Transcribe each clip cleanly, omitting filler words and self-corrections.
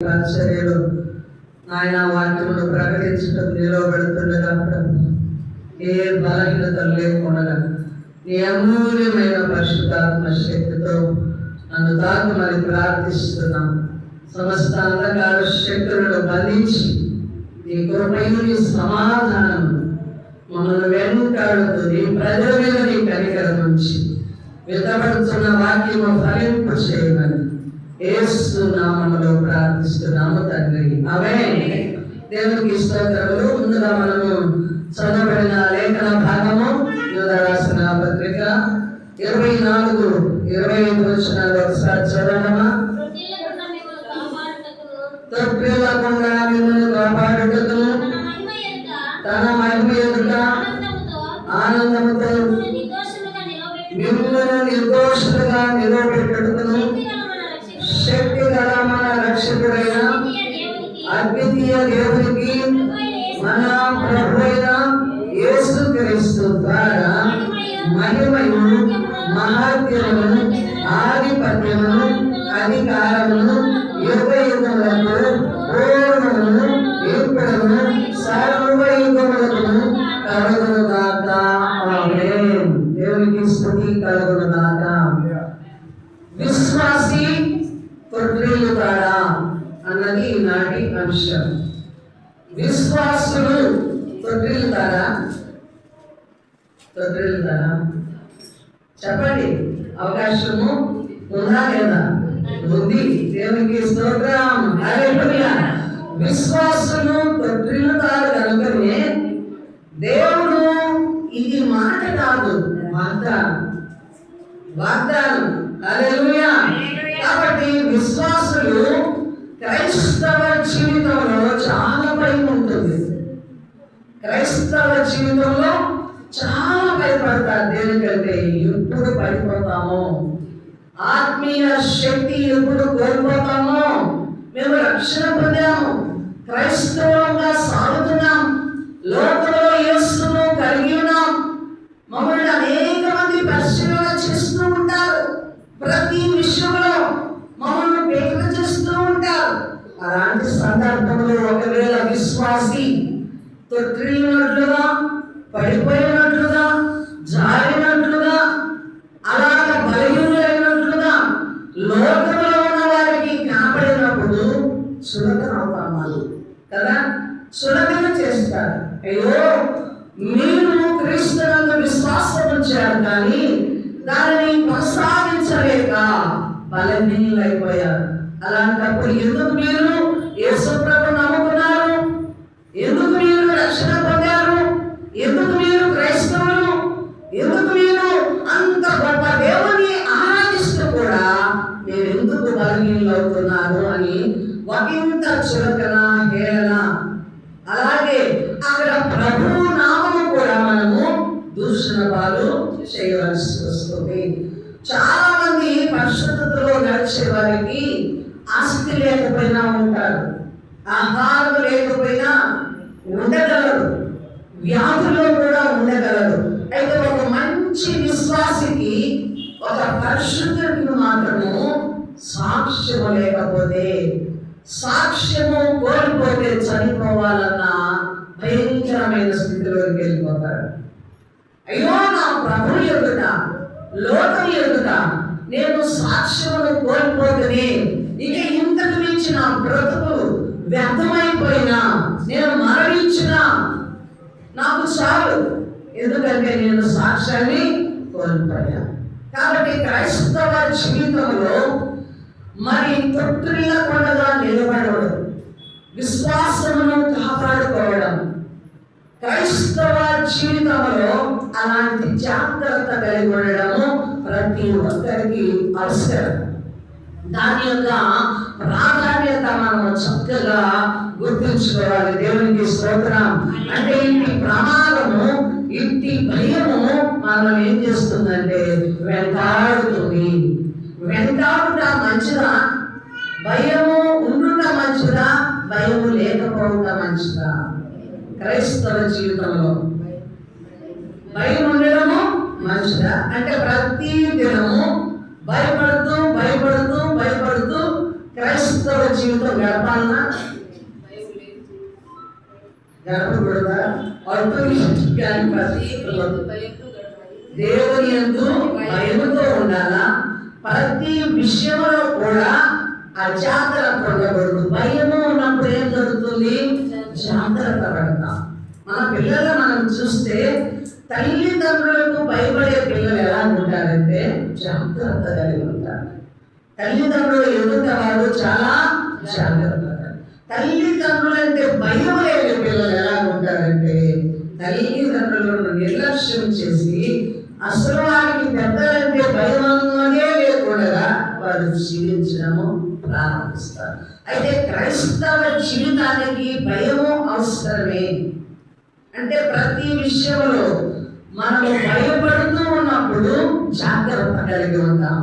పరిచర్యలు ఆయన వాక్యమును ప్రకటించడం నిలవబడుతుండగా ఏ బలహీనతలు లేకుండా నీ అమూల్యమైన పరిశుద్ధాత్మ శక్తితో నన్ను తాకమని ప్రార్థిస్తున్నాం. సమస్త అంధకార శక్తులను బంధించి నీ కృపయు నీ సమాధానం మమ్మల్ని వెంటాడుతూ నీ ప్రజల మీద నీ కనికరం నుంచి విత్తబడుతున్న వాక్యము ఫలింపు చేయమని యేసు నామములో ప్రార్థిస్తున్నాము తండ్రి. ఆమేన్. దేవునికి స్తోత్రములు. ముందుగా మనము చదవబడిన లేఖన భాగము యూదా రాసిన పత్రిక 24-25 వచనాలు ఒకసారి చదవడమా? తప్పిల్లకుండా మిమ్మల్ని కాపాడుటకు తన మహిమ ఎదుట ఆనందముతో మిమ్మల్ని నిర్దోషులుగా నిలబెట్టుటకును శక్తి గల మన రక్షకుడైన అద్వితీయ దేవునికి మన ప్రభువైన యేసుక్రీస్తు ద్వారా మహిమయు మహాత్మ్యమును ఆధిపత్యమును అధికారమును యుగయుగములకు పూర్వమును ఇప్పుడును సర్వయుగములకు కలుగునుగాక. ఆమేన్. దేవునికి స్తుతి కలుగునుగాక. విశ్వాసి తొట్టిల్లుతాడా అన్నది ఈనాటి అంశం. విశ్వాసులు తొట్టిల్లుతారా? చెప్పండి. అవకాశము ఉందా లేదా? ఉంది. దేవునికి స్తోత్రం. హల్లెలూయా. విశ్వాసులు తొట్టిల్లుతారు కనుకనే దేవుడు ఇది మాట కాదు, వాగ్దానం. హల్లెలూయా. కాబట్టి విశ్వాసులు క్రైస్తవ జీవితంలో చాలా భయం ఉంటుంది. క్రైస్తవ జీవితంలో చాలా భయపడతారు. దేనికంటే ఎప్పుడు పడిపోతామో, ఆత్మీయ శక్తి ఎప్పుడు కోల్పోతామో. మేము రక్షణ పొందాము, క్రైస్తవంగా సాగుతున్నాం, లోకంలో యేసును కలిగి ఉన్నాం. మమ్మల్ని అనేక మంది పరిశీలన చేస్తూ ఉంటారు, ప్రతి విషయంలో మమ్మల్ని పేర్లు చేస్తూ ఉంటారు. అలాంటి సందర్భంలో ఒకవేళ విశ్వాసి తొట్టిల్లినట్లుగా, పడిపోయినట్లుగా, జారినట్లుగా, అలాగ బలహీనులైనట్లుగా లోకంలో ఉన్న వారికి కనపడినప్పుడు చులకన అవుతారు కదా, చులకన చేస్తారు. అయ్యో, మీరు క్రీస్తునందు విశ్వాసం ఉంచారు కానీ దానిని కొనసాగించలేక బలహీనులైపోయారు. అలాంటప్పుడు ఎందుకు మీరు యేసు ప్రభువును నమ్ముకున్నారు? ఎందుకు మీరు రక్షణ పొందారు? ఎందుకు మీరు క్రైస్తవులు? ఎందుకు మీరు అంత గొప్ప దేవుని ఆరాధిస్తూ కూడా మీరు ఎందుకు బలహీనులు అవుతున్నారు అని ఒకంత చులకన, హేళన. అలాగే అక్కడ ప్రభువు నామము కూడా మనము దూషణ పాలు చేయవలసి వస్తుంది. చాలా మంది పరిశుద్ధతలో నడిచే వారికి ఆస్తి లేకపోయినా ఉంటారు, ఆహారం లేకపోయినా ఉండగలరు, వ్యాధులు కూడా ఉండగలరు. అయితే ఒక మంచి విశ్వాసికి, ఒక పరిశుద్ధుడికి మాత్రము సాక్ష్యము లేకపోతే, సాక్ష్యము కోల్పోతే చనిపోవాలన్న భయంకరమైన స్థితిలోకి వెళ్ళిపోతాడు. అయ్యో, నా ప్రభు ఎదుట, లోకం ఎదుట నేను సాక్ష్యమును కోల్పోతే ఇక ఇంతకు మించి నా బ్రతుకు వ్యర్థమైపోయినా, నేను మరణించినా నాకు చాలు, ఎందుకంటే నేను సాక్ష్యాన్ని కోల్పోయా. కాబట్టి క్రైస్తవ జీవితంలో మరి తొట్టిల్లకుండా నిలబడడం, విశ్వాసమును కాపాడుకోవడం, క్రైస్తవ జీవితంలో అలాంటి జాగ్రత్త కలిగి ఉండడము ప్రతి ఒక్కరికి అవసరం. దాని యొక్క ప్రాధాన్యత మనం చక్కగా గుర్తుంచుకోవాలి. దేవునికి స్తోత్రం. అంటే ఇంటి ప్రమాదము, ఇంటి భయము మనం ఏం చేస్తుందంటే వెంటాడుతుంది. వెంటాడుట మంచిదా? భయము ఉండుట మంచిదా? భయము లేకపోవడం మంచిదా? క్రైస్తవ జీవితంలో భయం ఉండడము మంచిదా? అంటే ప్రతి దినము భయపడుతూ క్రైస్తవ జీవితం గడపాలన్నా గడపకూడదా? దేవుని యందు భయముతో ఉండాలా. ప్రతి విషయంలో కూడా అజాగ్రత్త ఉండకూడదు. భయము ఉన్నప్పుడు ఏం జరుగుతుంది? జాగ్రత్త పడతాం. మన పిల్లలు మనం చూస్తే తల్లిదండ్రులకు భయపడే పిల్లలు ఎలా ఉంటారంటే జాగ్రత్త కలిగి ఉంటారు. తల్లిదండ్రులు ఎదుట వారు చాలా జాగ్రత్త. తల్లిదండ్రులంటే భయం లేని పిల్లలు ఎలా ఉంటారంటే తల్లిదండ్రులను నిర్లక్ష్యం చేసి అసలు వారికి పెద్దలంటే భయమనే లేకుండా వారు జీవించడము ప్రారంభిస్తారు. అయితే క్రైస్తవ జీవితానికి భయము అవసరమే. అంటే ప్రతి విషయంలో మనము భయపడుతూ ఉన్నప్పుడు జాగ్రత్త కలిగి ఉంటాం.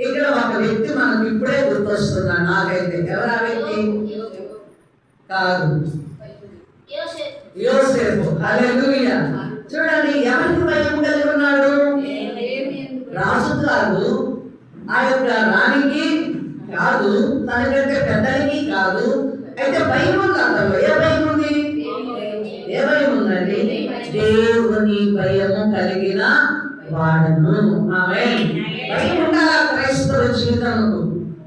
ఇక్కడ ఒక వ్యక్తి మనకు ఇప్పుడే గుర్తొస్తున్నాడు నాకైతే. ఎవరా వ్యక్తి? కాదు, యోసేపు. హల్లెలూయా. చూడండి, ఎవరికి భయం కలిగి ఉన్నాడు? రాజు కాదు, ఆ యొక్క రాణికి కాదు, తనకంటే పెద్దలకి కాదు. అయితే భయం ఉంది అతను. ఏ భయం ఉంది? ఏ భయం ఉందండి? దేవుని భయము కలిగిన వాడను. ఆమేన్. భయం ఉండాలా క్రైస్తవ జీవితంలో?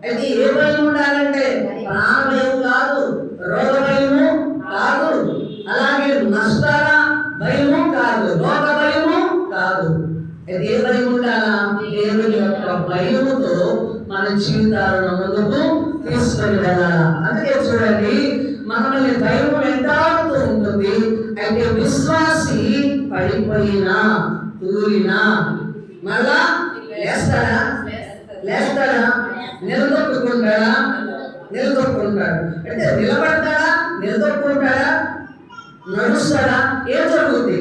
అయితే ఏ భయం ఉండాలంటే ప్రాణ భయం కాదు, రోగ భయము కాదు, అలాగే నష్టాల భయము కాదు, రోగ భయము కాదు. అయితే ఏ భయం ఉండాలా? దేవుని యొక్క భయముతో మన జీవితాలను ముందుకు తీసుకొని వెళ్ళాలా. అందుకే చూడండి, మనల్ని భయం వెంటాడుతూ ఉంటుంది. అయితే విశ్వాసి పడిపోయినా తూలినా మళ్ళా లేస్తాడా? లేస్తాడా? నిలదొక్కుంటాడా? నిలదొక్కుంటాడు. అంటే నిలబడతాడా? నిలదొక్కుంటాడా? నడుస్తాడా? ఏం జరుగుతుంది?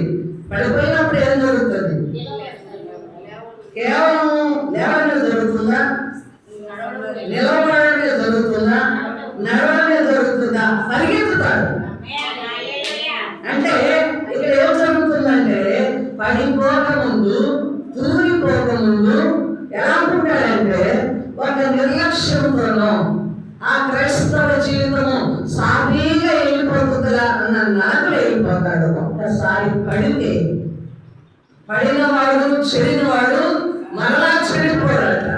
పడిపోయినప్పుడు ఏం జరుగుతుంది? కేవలం లేవడం జరుగుతుందా? నిలబడమే జరుగుతుందా? నడవడమే జరుగుతుందా? పరిగెత్తుతాడు. అంటే ఇక్కడ ఏం జరుగుతుందంటే పడిపోకముందు, తూలిపోకముందు ఎలా ఉంటాడంటే ఒక నిర్లక్ష్యంతోనో ఆ క్రైస్తవ జీవితము సాఫీగా వెళ్ళిపోతుందా అన్న నరకలు వెళ్ళిపోతాడు. ఒక్కసారి పడితే పడిన వాడు, చెడిన వాడు మరలా చెడిపోడట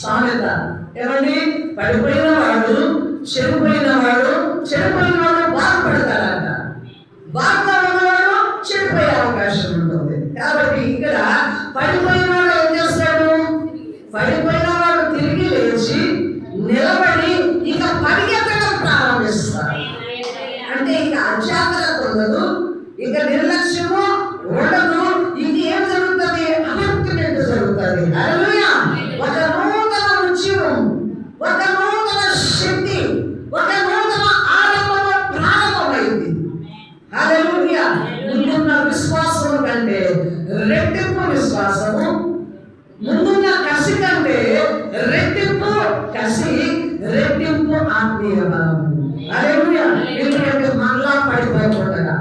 సామెత. ఏమండి? పడిపోయిన వాడు, చెడిపోయిన వాడు బాధపడతాడట. బాధగా ఉన్నవాడు చెడిపోయే అవకాశం ఉంటుంది. కాబట్టి ఇక్కడ పడిపోయిన వాడు ఏం చేస్తాడు? పడిపోయిన వాడు తిరిగి లేచి నిలబడి ఇక పరిగెత్తడం ప్రారంభిస్తాడు. అంటే ఇక అజాగ్రత్త ఉండదు, ఇక నిర్లక్ష్యము ఉండదు. ఇది ఏం జరుగుతుంది? అమర్క్మెంట్ జరుగుతుంది. హల్లెలూయా. ఒక నూతన ఉద్యమం, ఒక నూతన శక్తి, ఒక నూతన ఆరంభము ప్రారంభమైంది. హల్లెలూయా. ముందున్న విశ్వాసము కంటే రెట్టింపు విశ్వాసము, ముందున్న కసి కంటే రెట్టింపు కసి, రెట్టింపు ఆత్మీయ బలము. హల్లెలూయా. ఎందుకంటే మరలా పడిపోకుండా,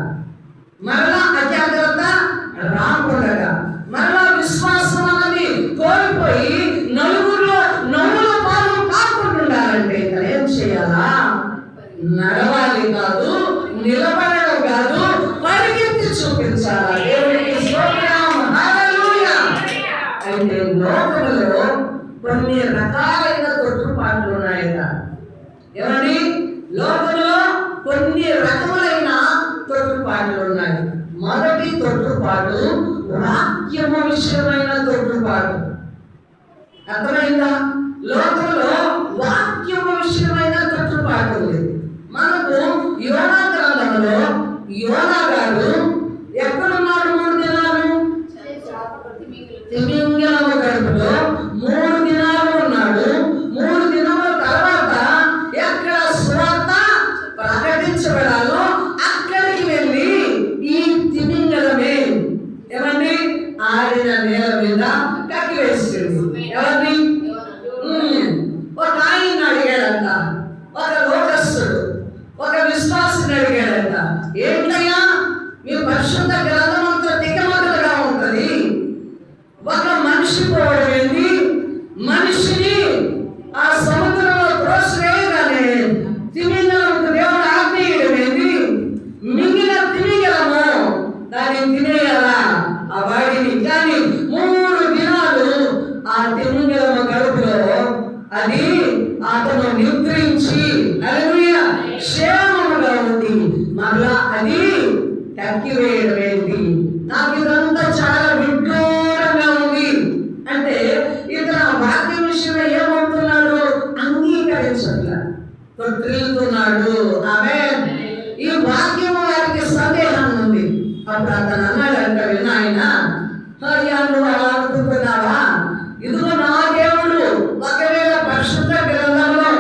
మరలా అజాగ్రత్త రాకుండా, మరలా విశ్వాసం అనేది కోల్పోయి నలుగుల పాలు కాకుండా ఇక్కడ ఏం చేయాలా? నడవాలి కాదు, నిలబడడం కాదు, పరిగెత్తి చూపించాలా. దేవునికి స్తోత్రం. హల్లెలూయా. అయితే లోకంలో కొన్ని రకాలైన తొట్టుపాట్లు ఉన్నాయట. ఏమండి? లోకంలో కొన్ని రకములైన తొట్టుపాట్లు ఉన్నాయి. మొదటి తొట్టుపాటు వాక్యము విషయమైన తొట్టుపాటు. అర్థమైందా? లోకంలో వాక్యము విషయమైన తొట్టుపాటు ఉంది. మనకు యోనా గ్రంథంలో యోనా గారు ఎక్కడున్నాడు? 3 దినాలు తిమింగలము గడుపులో 3 దినాలు ఉన్నాడు. 3 దినముల తర్వాత ఎక్కడ సువార్త ప్రకటించబడాలో అక్కడికి వెళ్ళి ఈ తిమింగలమే ఏమండి ఆడిన నేల మీద కట్టి వేస్తుంది. ఎవరిని? ఒక ఆయన అడిగాడంట, ఒక లోకస్తుడు ఒక విశ్వాసిని అడిగాడంట, ఏంటయ్యా మీ పరిశుద్ధ గ్రంథం అంతా తికమకలుగా ఉంటుంది, ఒక మనిషి పోవడం ఏంటి, మనిషిని ఆ సముద్రంలో త్రోసివేయగానే తొట్టిల్లుతున్నాడు. ఆమేన్. ఈ వాక్యం వారికి సందేహం ఉంది. అప్పుడు అతను అన్నాడంట, వినాయన, అయ్యా నువ్వు అలా అనుకుంటున్నావా? ఇదిగో నా దేవుడు ఒకవేళ పరిశుద్ధ గ్రంథంలో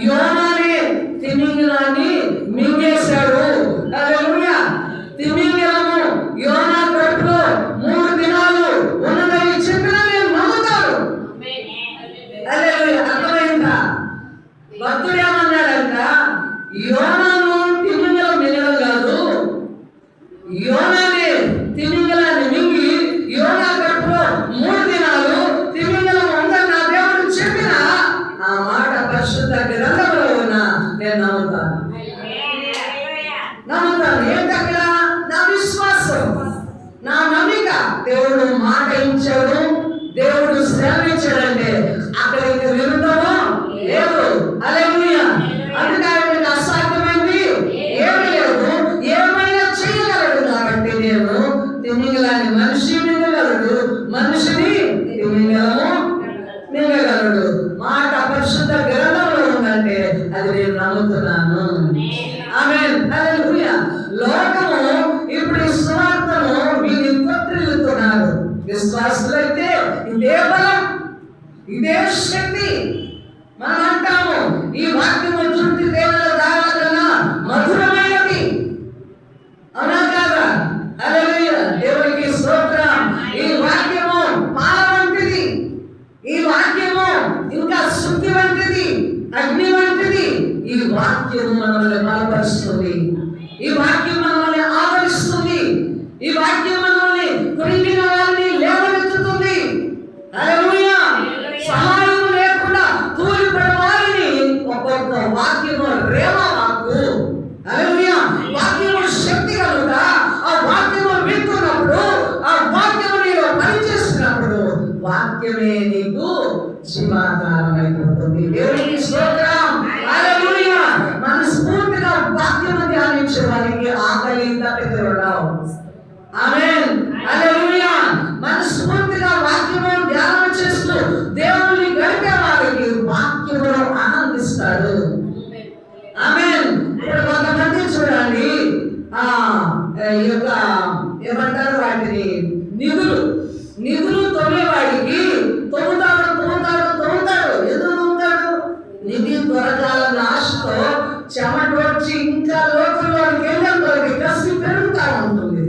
యోనాని తిమింగలాన్ని మింగేశాడు. హల్లెలూయా. తిమింగలము యోనా కడుపులో 3 దినాలు ఉన్నదని చెప్పినా నేను నమ్ముతాను. హల్లెలూయా. అర్థమైందా? భక్తుడు ఏమన్నాడంట, యోనాను తిమింగలం మింగడం కాదు, యోనాని తిమింగలాన్ని మింగి యోనా కడుపులో 3 దినాలు తిమింగలం ఉందని నా దేవుడు చెప్పిన ఆ మాట పరిశుద్ధ గ్రంథంలో ఉన్నా నేను నమ్ముతాను. ఏంటి అక్కడ? నా విశ్వాసం, నా నమ్మిక. దేవుడు మాట ఇచ్చాడు, దేవుడు శ్రమించాడంటే అక్కడ ఇంక విరుద్ధమో లేదు. హల్లెలూయా. అందుకని అసాధ్యమైంది ఏమీ లేదు, ఏమైనా చేయగలడు. కాబట్టి నేను తిమింగలాన్ని మనిషి మింగగలడు, మనిషిని తిమింగలము మింగగలడు. మాట పరిశుద్ధ గ్రంథంలో ఉందంటే అది నేను నమ్ముతున్నాను. ఆమేన్. హల్లెలూయా. లోకము ఇప్పుడు ఈ సువార్తను వీరి తొట్టిల్లుతున్నారు. విశ్వాసులైతే ఇదే బలం, ఇదే శక్తి. మనం అంటాము ఈ వాక్యము చుట్టి దేవుల దాగలన్నా మధురమైనది. అవునా కాదా? హల్లెలూయా. దేవునికి స్తోత్రం. ఈ వాక్యము పాల వంటిది, ఈ వాక్యము ఇంకా శుద్ధి వంటిది, అగ్ని వంటిది. ఈ వాక్యం మనల్ని బలపరుస్తుంది, ఈ వాక్యం మనల్ని ఆదరిస్తుంది, ఈ వాక్యం మనల్ని కృంగిన వారిని లేవనెత్తుతుంది. హల్లెలూయా. సహాయం లేకుండా తూలిపడే వారిని ఒక్కొక్క వాక్యము రేమ వాక్కు. హల్లెలూయా. వాక్యము శక్తి కలుగుట, ఆ వాక్యము వింటున్నప్పుడు, ఆ వాక్యము నీలో పనిచేస్తున్నప్పుడు వాక్యమే నీకు జీవాధారమైపోతుంది. దేవునికి స్తోత్రం. హల్లెలూయా. మనస్ఫూర్తిగా వాక్యము ధ్యానించే వారికి ఆకలి తప్పిదలు రావు. ఆమేన్. హల్లెలూయా. మనస్ఫూర్తిగా వాక్యము ధ్యానం చేస్తూ దేవుని గడిపే వారికి వాక్యములో ఆనందిస్తాడు. ఆమేన్. ఇప్పుడు కొంతమంది చూడండి, ఈ యొక్క ఏమంటారు వాటిని, నిధులు తొవ్వేవాడికి తొవ్వుతాడు. ఎందుకు తొవ్వుతాడు? నిధి దొరకాలన్న ఆశతో చెమటొచ్చి ఇంకా లోతుల్లోకి వెళ్ళేందుకు కసి పెరుగుతా ఉంటుంది.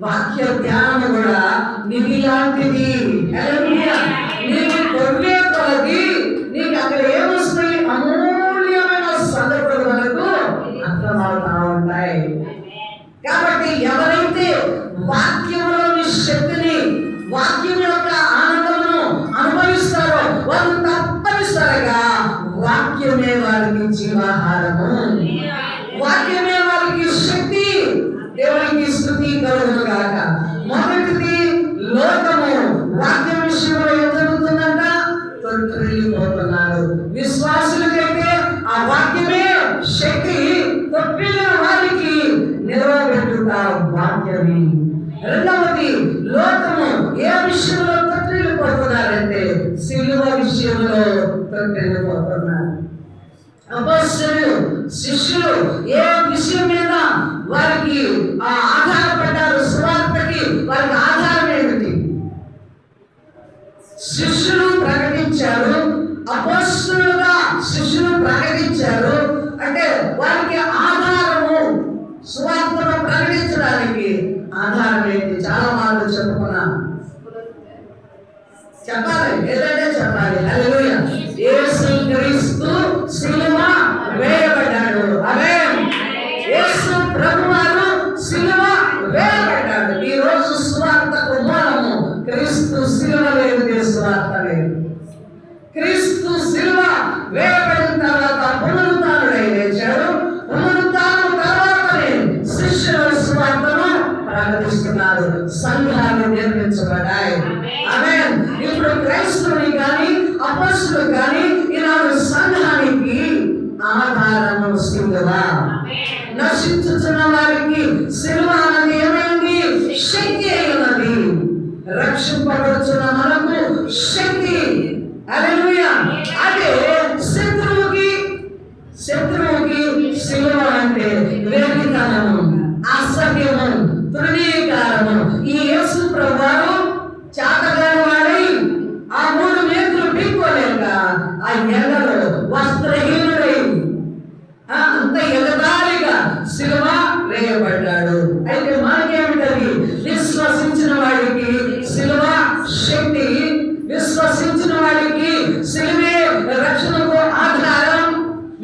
వాక్య ధ్యానం కూడా నిధి లాంటిది. హల్లెలూయా. నీకు తొవ్వే కొలది నీకు అక్కడ ఏమొస్తాయి? అమూల్యమైన సందర్భాలు మనకు అర్థమవుతా ఉంటాయి. కాబట్టి ఎవరైతే వాక్యంలోని శక్తిని, వాక్యం యొక్క ఆనందమును అనుభవిస్తారో వారు తప్పనిసరిగా వాక్యమే వారికి జీవాహారము, వాక్యమే వారికి శక్తి. దేవునికి స్తుతి కలుగును గాక. మొదటిది, లోకము వాక్యం విషయంలో ఏం జరుగుతుందంట? తొట్టిల్లిపోతున్నారు. విశ్వాసులకైతే ఆ వాక్యమే శక్తి. తొట్టిల్లిన వారికి నిలవబెట్టుట వాక్యమే. రెండవది, లోకము ఏ విషయంలో తొట్టిల్లిపోతున్నారంటే సిలువ విషయంలో తొట్టిల్లిపోతున్నారు. అపొస్తలులు, శిష్యులు ఏ విషయం మీద వారికి ఆధారపడ్డారు? సువార్తకి వారికి ఆధారం ఏమిటి? శిష్యులు ప్రకటించారు, అపొస్తలులుగా శిష్యులు ప్రకటించారు. అంటే వారికి ఆధారము, సువార్తను ప్రకటించడానికి ఆధారం ఏంటి? చాలా మాటలు చెప్పుకున్నాం. చెప్పాలి, ఏదంటే చెప్పాలి. హల్లెలూయా. యేసు క్రీస్తు సిలువ వేయబడ్డాడు. ఆమేన్. యేసు ప్రభువారు సిలువ వేయబడ్డాడు. ఈ రోజు సువార్తకు మూలము క్రీస్తు సిలువ వేయబడిన సువార్త లేదు. క్రీస్తు సిలువ వేయబడిన తర్వాత పునరుత్థానుడై లేచాడు. పునరుత్థానం తర్వాతనే శిష్యుల సువార్తను ప్రకటిస్తున్నారు. సంఘాలు నిర్మించబడ్డాయి. ఆమేన్. ఇప్పుడు క్రైస్తవుని కానీ అపొస్తలులు కానీ ఈనాడు సంఘానికి ఆధారము సిలువ. నశించుతున్న వారికి సిలువ అనేది ఏమైంది? శక్తి అయినది. రక్షింపబడుతున్న మనకు శక్తి. హల్లెలూయా. అదే శత్రువుకి శత్రువుకి సిలువ అంటే వెర్రితనము, అసహ్యము, తృణీకారము. ఈ యేసు ప్రభువు చాతగాని వాడై ఆ 3 మేకులు పీక్కోలేక ఆ ఎండలో వస్త్రహీనుడై అంత ఎగతాళిగా సిలువ వేయబడ్డాడు. అయితే మనకేమిటది? విశ్వసించిన వాడికి సిలువ శక్తి, విశ్వసించిన వాడికి సిలువే రక్షణకు ఆధారం,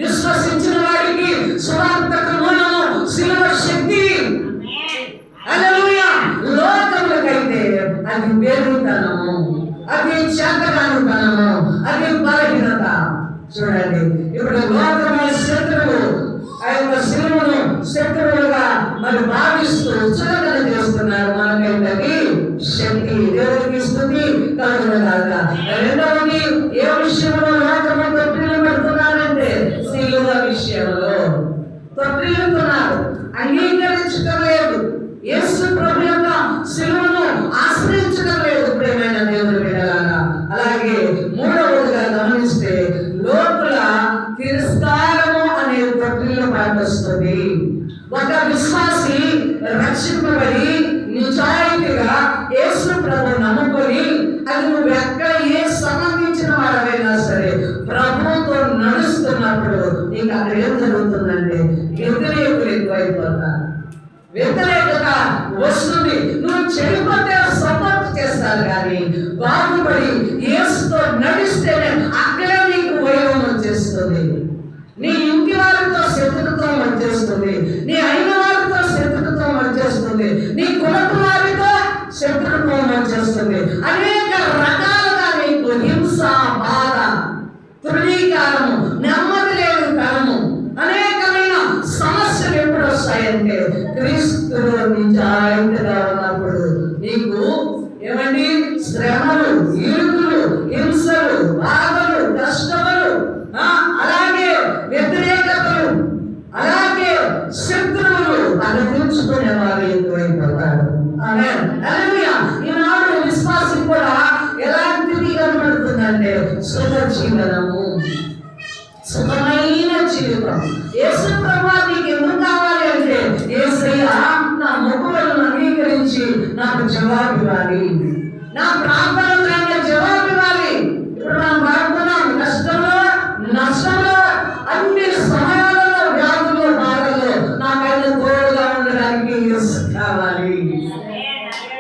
విశ్వసించిన వాడికి సువార్తకు మూలము సిలువ శక్తి. హల్లెలూయా. లోకములకైతే అది వెర్రితనము, అది చేతగానితనము, అది బలహీనత. చూడండి, ఇప్పుడు లోకమైన శత్రువు ఆ యొక్క సిలువను శత్రువులుగా మరి భావిస్తూ చులకన చేస్తున్నారు. మనకైతే శక్తి. దేవునికి స్తుతి కలుగునుగాక. రెండవది, ఏ విషయంలో లోకము తొట్టిల్లు పెడుతున్నారంటే సిలువ విషయంలో తొట్టిల్లుతున్నారు, అంగీకరించడం లేదు, యేసు ప్రభు యొక్క సిలువను ఆశ్రయించడం లేదు. ప్రియమైన దేవుని బిడ్డలారా, అలాగే మూడవదిగా గమనిస్తే లోపల తిరస్కారము అనే తొట్టిల్లు పాటిస్తుంది. ఒక విశ్వాసి రక్షింపబడి నిజాయితీగా యేసు ప్రభు నమ్ముకొని, అది నువ్వు ఎక్కడ ఏ సంబంధించిన వాడవైనా సరే ప్రభుతో నడుస్తున్నప్పుడు నీకు అక్కడ ఏం జరుగుతుందంటే వ్యతిరేకులు ఎక్కువైపోతారు, వ్యతిరేకత వస్తుంది. నువ్వు చెడిపోతే సపోర్ట్ చేస్తారు, కానీ బాగుపడి యేసుతో నడిస్తేనే అక్కడే నీకు వైభవం వచ్చేస్తుంది. నీ ఇంటి వారితో శత్రుత్వం వచ్చేస్తుంది, నీ అయిన వారితో శత్రుత్వం వచ్చేస్తుంది, నీ కులపు వారితో శత్రుత్వం వచ్చేస్తుంది. అనేక రకాలుగా నీకు హింస, బాధ, తృణీకారము, నెమ్మది లేని తనము, అనేకమైన సమస్యలు ఎప్పుడు వస్తాయంటే క్రీస్తులో నిజాయితీగా ఉన్నప్పుడు నీకు ఏమండి శ్రమలు, ఇరుకులు, హింసలు, బాధలు, కష్టములు, అలాగే వ్యతిరేకతలు, అలాగే శత్రువులు అనుభవించుకునే వారు ఎక్కువైపోతారు. ఈనాడు విశ్వాసం కూడా ఎలాంటిది కనబడుతుందంటే సుఖ జీవనము, సుఖమైన జీవితం. యేసు ప్రభువా నీకు ఎందుకు కావాలి అంటే, యేసయ్య నా మొక్కులను అంగీకరించి నాకు జవాబు ఇవ్వాలి, నా ప్రార్థనకు ఆయన జవాబు ఇవ్వాలి. ఇప్పుడు మనం పాడుతున్నాం, కష్టంలో, నష్టంలో, అన్ని సమయాలలో, వ్యాధులు, బాధల్లో నాకైనా తోడుగా ఉండడానికి యేసు కావాలి,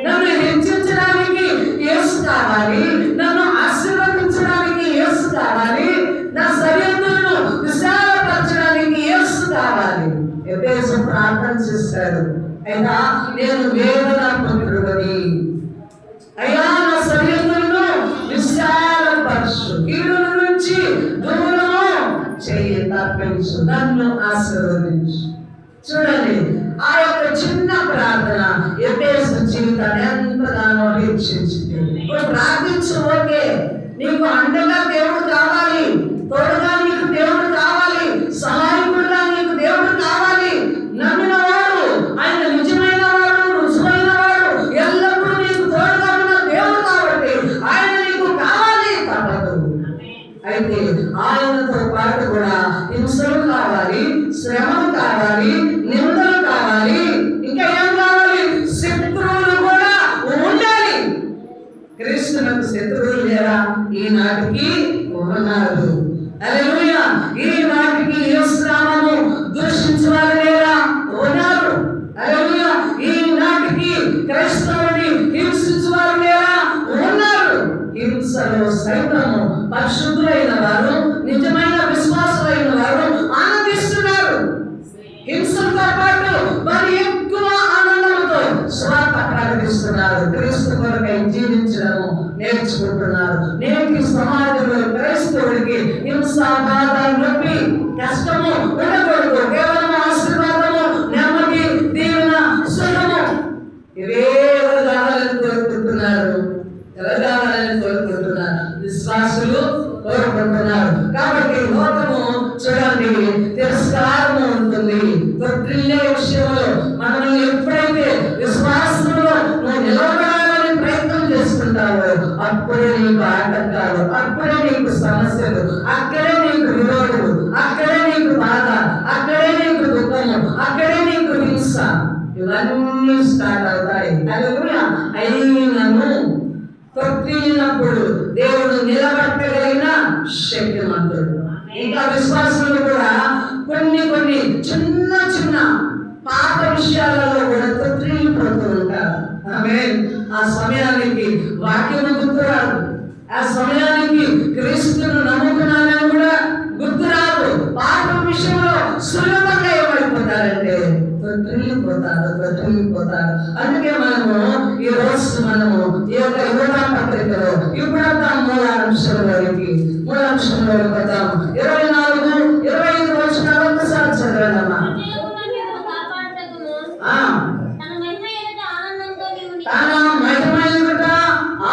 నన్ను హెచ్చించడానికి యేసు కావాలి, నన్ను ఆశీర్వదించడానికి యేసు కావాలి, నా సరిహద్దులను విశాలపరచడానికి యేసు కావాలి. ఎఫెసు ప్రార్థన చేశాడు, అయినా నేను వేదన పొందుకొని అయ్యా నా సరిహద్దులను విశాలపరచు, కీడుల నుంచి దూరము చెయ్యి, తప్పించు, నన్ను ఆశీర్వదించు. చూడండి, ఆ యొక్క చిన్న ప్రార్థన ఎఫెసు జీవితాన్ని ఎంతగానో హెచ్చించింది. ఇప్పుడు ప్రార్థించు, ఓకే, నీకు అండగా దేవుడు కావాలి, తోడుగా నీకు దేవుడు కావాలి, సహాయకుడుగా నీకు దేవుడు కావాలి. నమ్మిన వాడు, ఆయన నిజమైన వాడు, రుజువైన వాడు, ఎల్లప్పుడూ నీకు తోడుగా ఉన్న దేవుడు కాబట్టి ఆయన నీకు కావాలి, తప్పదు. అయితే ఆయనతో పాటు కూడా హింసలు కావాలి, శ్రమలు కావాలి, నిందలు కావాలి, ఇంకా ఏం కావాలి? శత్రువులు కూడా ఉండాలి. క్రీస్తునకు శత్రువులు లేరా? ఈనాటికి ఉన్నారు. హల్లెలూయా. ఈనాటికి యేసు నామము దూషించేవారు లేరా? ఉన్నారు. హల్లెలూయా. ఈనాటికి క్రైస్తవుని హింసించేవారు లేరా? ఉన్నారు. హింసలో సైతము పరిశుద్ధులైన వారు, నిజమైన విశ్వాసులైన వారు ఆనందిస్తున్నారు. హింసలతో పాటు మరి ఎక్కువ ఆనందంతో స్వార్థ ప్రకటిస్తున్నారు. క్రీస్తు కొరకై జీవించడము నేర్చుకుంటున్నారు. నేటి సమాజంలో క్రైస్తవుడికి హింస, బాధ, నొప్పి, కష్టము ఉండకూడదు. కేవలం ఆశీర్వాదము, నెమ్మది, దీవెన, సుఖము, ఇవే కావాలని కోరుకుంటున్నారు. కావాలని కోరుకుంటున్నారు, విశ్వాసులు కోరుకుంటున్నారు. కాబట్టి లోకము చూడండి తిరస్కారము ఉంటుంది. తొట్టిల్లే విషయంలో మనం ఎప్పుడైతే విశ్వాసంలో నువ్వు నిలబడాలని ప్రయత్నం చేసుకుంటావో అప్పుడే నీకు ఆటంకాలు, అప్పుడే నీకు సమస్యలు, అక్కడే నీకు విరోధులు, అక్కడే నీకు బాధ, అన్ని స్టార్ట్ అవుతాయి. హల్లెలూయా. అయినను తొట్టినప్పుడు దేవుడు నిలబెట్టగలిగిన శక్తిమంతుడు. ఇంకా విశ్వాసులు కూడా కొన్ని చిన్న చిన్న పాప విషయాలలో కూడా తొట్టిల్లిపోతూ ఉంటారు. ఆమేన్. ఆ సమయానికి వాక్యము గుర్తురాదు, ఆ సమయానికి క్రీస్తును నమ్ముకున్నానని కూడా గుర్తురాదు. పాపం విషయంలో సులభంగా ఏమైపోతారంటే తొట్టిల్లిపోతారు. అందుకే మనము ఈ రోజు ఈ యొక్క యోనా పత్రికలో ఇప్పుడంతా మూలాంశంలోకి వద్దాం. 24-25 వచనాలు ఒకసారి చదవండమ్మా. తన మహిమ ఎదుట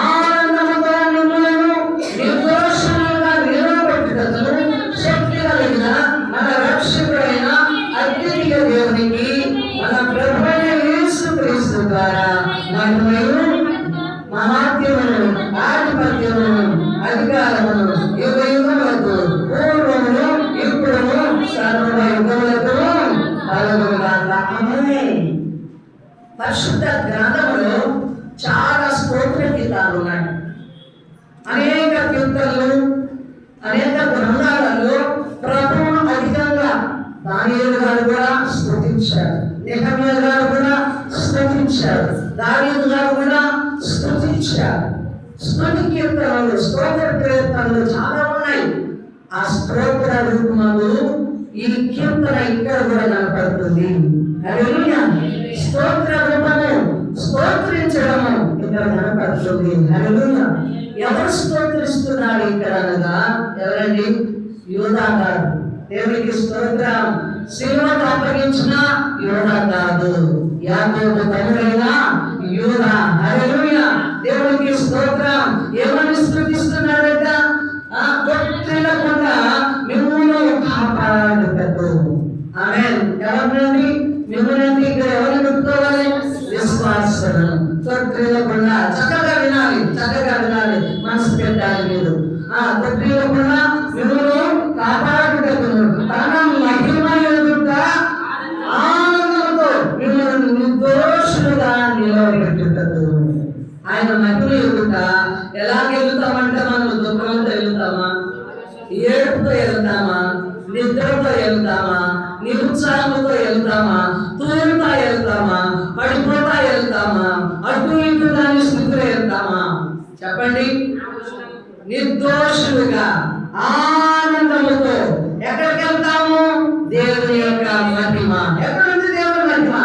ఆనందముతో మిమ్ములను నిర్దోషులుగా నిలబెట్టుటకు శక్తి కలిగిన మన రక్షకుడైన అద్వితీయ దేవునికి మన ప్రభువైన యేసుక్రీస్తు ద్వారా మహిమయు మహాత్మ్యమును ఆధిపత్యమును అధికారమును యుగయుగములకు పూర్వమును ఇప్పుడును సర్వయుగములకు కలుగునుగాక. ఆమేన్. పరిశుద్ధ గ్రంథములో చాలా స్తోత్ర గీతాలు ఉన్నాయి. అనేక కీర్తనలు, అనేక గ్రంథాలలో ప్రభువును అధికంగా దానియేలు గారు కూడా స్తుతించారు, నెహెమ్యా గారు కూడా స్తుతించారు, దావీదు గారు కూడా స్తుతించారు. స్తుతి కీర్తనలు, స్తోత్ర కీర్తనలు చాలా ఉన్నాయి. ఆ స్తోత్ర రూపములు ఈ కీర్తన ఇక్కడ కూడా కనపడుతుంది. హల్లెలూయా. స్తోత్ర రూపము, స్తోత్రించడము ఇక్కడ కనపడుతుంది. హల్లెలూయా. ఎవరు స్తోత్రిస్తున్నారు ఇక్కడ అనగా ఎవరండి? యోనా గారు. దేవునికి స్తోత్రం. సిలువకు అప్పగించిన యోనా కాదు, యాకోబు తమ్ముడైన యోనా. హల్లెలూయా. దేవునికి స్తోత్రం. ఏమని స్తుతిస్తున్నాడట? తొట్టిల్లకుండా మిమ్మును కాపాడుటకు. ఆమేన్. ఎవరినండి? మిమ్మల్ని ఇక్కడ ఎవరిని పెట్టుకోవాలి? విశ్వాసులను. తొట్టిల్లకుండా చక్కగా వినాలి, మనసు పెట్టాలి మీరు. తొట్టిల్లకుండా మిమ్మల్ని కాపాడుటకు తన మహిమ ఎదుట ఆనందంతో మిమ్మల్ని నిర్దోషులుగా నిలబెట్టుటకు. ఆయన మహిమ ఎదుట ఎలా వెళ్తామంటే మనం దుఃఖంతో వెళ్తామా, ఏడుపుతో వెళ్తామా, నిద్రతో వెళ్తామా, నిరుత్సాహంతో వెళ్తామా, తూలుతా వెళ్తామా, పడిపోతా వెళ్తామా, అటు ఇటు దాని స్థితిలో వెళ్తామా? చెప్పండి. నిర్దోషులుగా ఆనందముతో ఎక్కడికి వెళ్తాము? దేవుని యొక్క మహిమ. ఎక్కడుంది దేవుని మహిమ?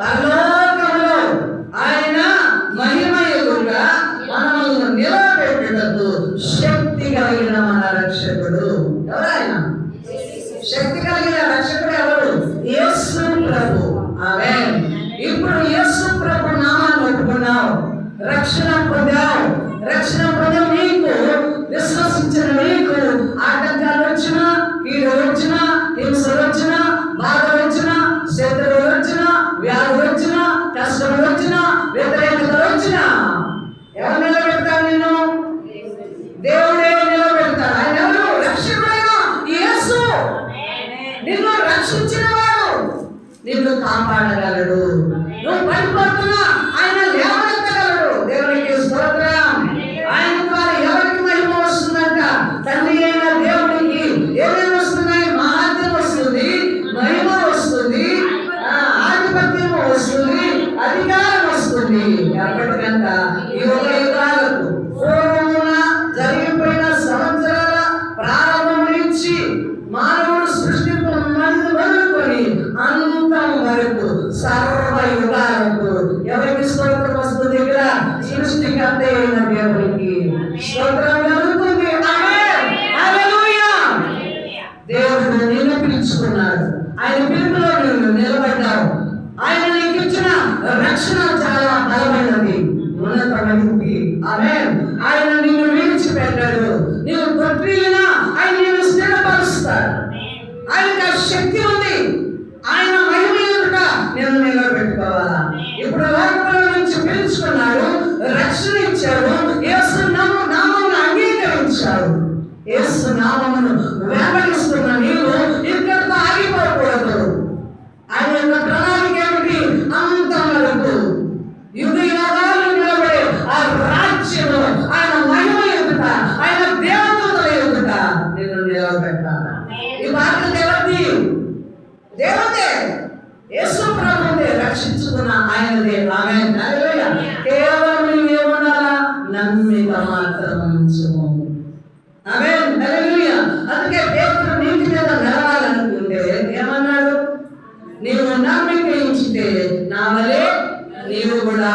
పరలోకములో ఆయన మహిమ ఎదుట మనల్ని నిలబెట్టుటకు శక్తి కలిగిన మన రక్షకుడు. ఎవరాయన? శక్తి కలిగిన రక్షకుడు ఎవరు? యేసు ప్రభు. ఆమేన్. ఇప్పుడు యేసు ప్రభు నామాన్ని ఒప్పుకున్నావు, రక్షణ పొందావు. రక్షణ పొందిన నీకు, విశ్వసించిన నీకు ఆటంకాలు వచ్చినా, కీడు వచ్చినా, హింసలు వచ్చినా, బాధలు వచ్చినా, శత్రువులు వచ్చినా, వ్యాధులు వచ్చినా, కష్టములు వచ్చినా, వ్యతిరేకతలు వచ్చినా ఎవరు నిలబెడతాడు? నిన్ను దేవుడే నిలబెడతాడు. ఆయన ఎవరు? రక్షకుడైన యేసు. నిన్ను రక్షించిన వాడు నిన్ను కాపాడగలడు. నువ్వు పడిపోతున్నా ఆయన లేవనెత్తగలడు. దేవునికి స్తోత్రం. ఆయన ద్వారా ఎవరికి మహిమ వస్తుందంట? తండ్రి అయిన దేవునికి ఏమేమి వస్తున్నాయి? మహాత్మ్యం వస్తుంది, మహిమ వస్తుంది, ఆధిపత్యం వస్తుంది, అధికారం వస్తుంది. ఎప్పటికంట యుగ యుగాలకు పూర్వమున జరిగిపోయిన సంవత్సరాల ప్రారంభం నుంచి మానవుడు సృష్టించిన మొదలుకొని అంతం వరకు సర్వ యుగాలకు ఎవరికి స్తోత్రం వస్తుంది? ఇక్కడ సృష్టికర్త అయిన దేవునికి స్తోత్రం జరుగుతుంది. ఆమేన్. హల్లెలూయా. దేవుడు నిన్ను పిలుచుకున్నాడు. ఆయన పిలుపులో నువ్వు నిలబడ్డావు. ఆయన నీకు ఇచ్చిన రక్షణ చాలా బలమైనది, ఉన్నతమైనది. ఆమేన్. ఆయన నిన్ను విడిచిపెట్టాడు. నీవు తొట్టిల్లినా ఆయన నిన్ను స్థిరపరుస్తాడు. ఆయనకు శక్తి ఉంది. ఆయన మహిమ ఎదుట నేను నిలబెట్టుకోవాలా? ఇప్పుడు లోకంలో నుంచి పిలుచుకున్నాడు, రక్షణ ఇచ్చాడు, యేసు నామమును అంగీకరించాడు. యేసు నామమును వెంబడిస్తున్న నీవు ఇక్కడితో ఆగిపోకూడదు. ఆయన యొక్క ప్రణాళిక ఏమిటి? అంతం వరకు దేవుడే, యేసు ప్రభువునే రక్షించుకున్న ఆయనదే. ఆమేన్. హల్లెలూయా. కేవలం నీవేమన్నారా? నమ్మిక మాత్రం ఉంచుము. ఆమేన్. హల్లెలూయా. అందుకే పేతురు నీటి మీద నడవాలనుకుంటే ఏమన్నాడు? నీవు నమ్మిక ఉంచితే నా వలే నీవు కూడా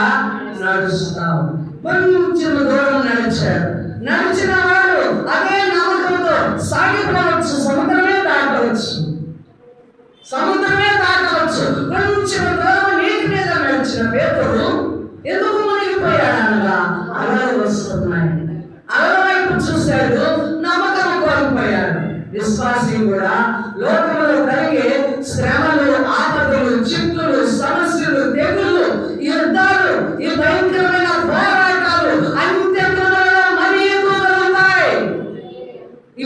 నడుస్తావు. కొంచెం దూరం నడిచాడు. నడిచిన వాడు అదే నమ్మకంతో సాగిపోవచ్చు. సముద్రమే దాటవచ్చు. కొంచెం దూరం నీటి మీద నడిచిన పేతురు ఎందుకు మునిగిపోయాడనగా అలలు వస్తున్నాయి. అలల వైపు చూశాడు, నమ్మకం కోల్పోయాడు. విశ్వాసి కూడా లోకంలో కలిగే శ్రమలు, ఆపదలు, చిక్కులు, సమస్యలు, తెగులు, యుద్ధాలు, ఈ భయంకరమైన పోరాటాలు అంత్యకాలంలో మరీ ఎక్కువగా ఉంటాయి.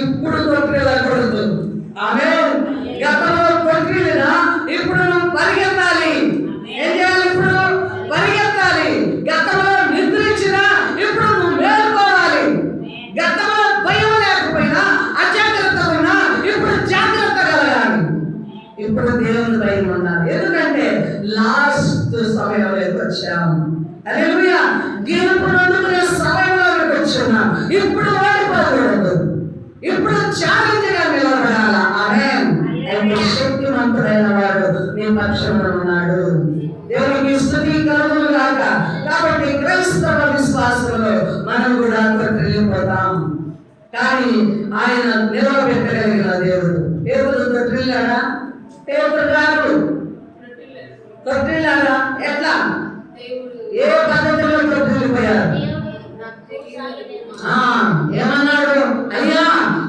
ఇప్పుడు కొట్టుకెళ్ళకూడదు. ఆమేన్. గతంలో కొట్టుకెళ్ళినా ఇప్పుడు నువ్వు పరిగెత్తాలి. ఏం చేయాలి? ఇప్పుడు పరిగెత్తాలి. గతంలో నిద్రించినా ఇప్పుడు నువ్వు మేలుకోవాలి. గతంలో భయం లేకపోయినా, అజాగ్రత్త ఉన్నా ఇప్పుడు జాగ్రత్త కలగాలి. ఇప్పుడు దేవుని భయం ఉండాలి. ఎందుకంటే లాస్ట్ సమయంలోకి వచ్చాము. హల్లెలూయా. గెలుపును అందుకునే సమయంలోకి వచ్చాము. ఇప్పుడు ఓడిపోకూడదు. ఇప్పుడు ఛాలెంజ్గా నిలబడాలా. ఆమేన్. అయితే శక్తివంతుడైన వాడు నీ పక్షంలో ఉన్నాడు. దేవునికి స్తుతి కలుగును గాక. కాబట్టి క్రైస్తవ విశ్వాసంలో మనం కూడా తొట్టిల్లిపోతాం. కానీ ఆయన నిలబెట్టగలిగిన దేవుడు. పేతురు తొట్టిల్లాడా? పేతురు గారు తొట్టిల్లాడా? ఎట్లా? ఏ పద్ధతిలో తొట్టిల్లిపోయారు? ఏమన్నాడు? అయ్యా,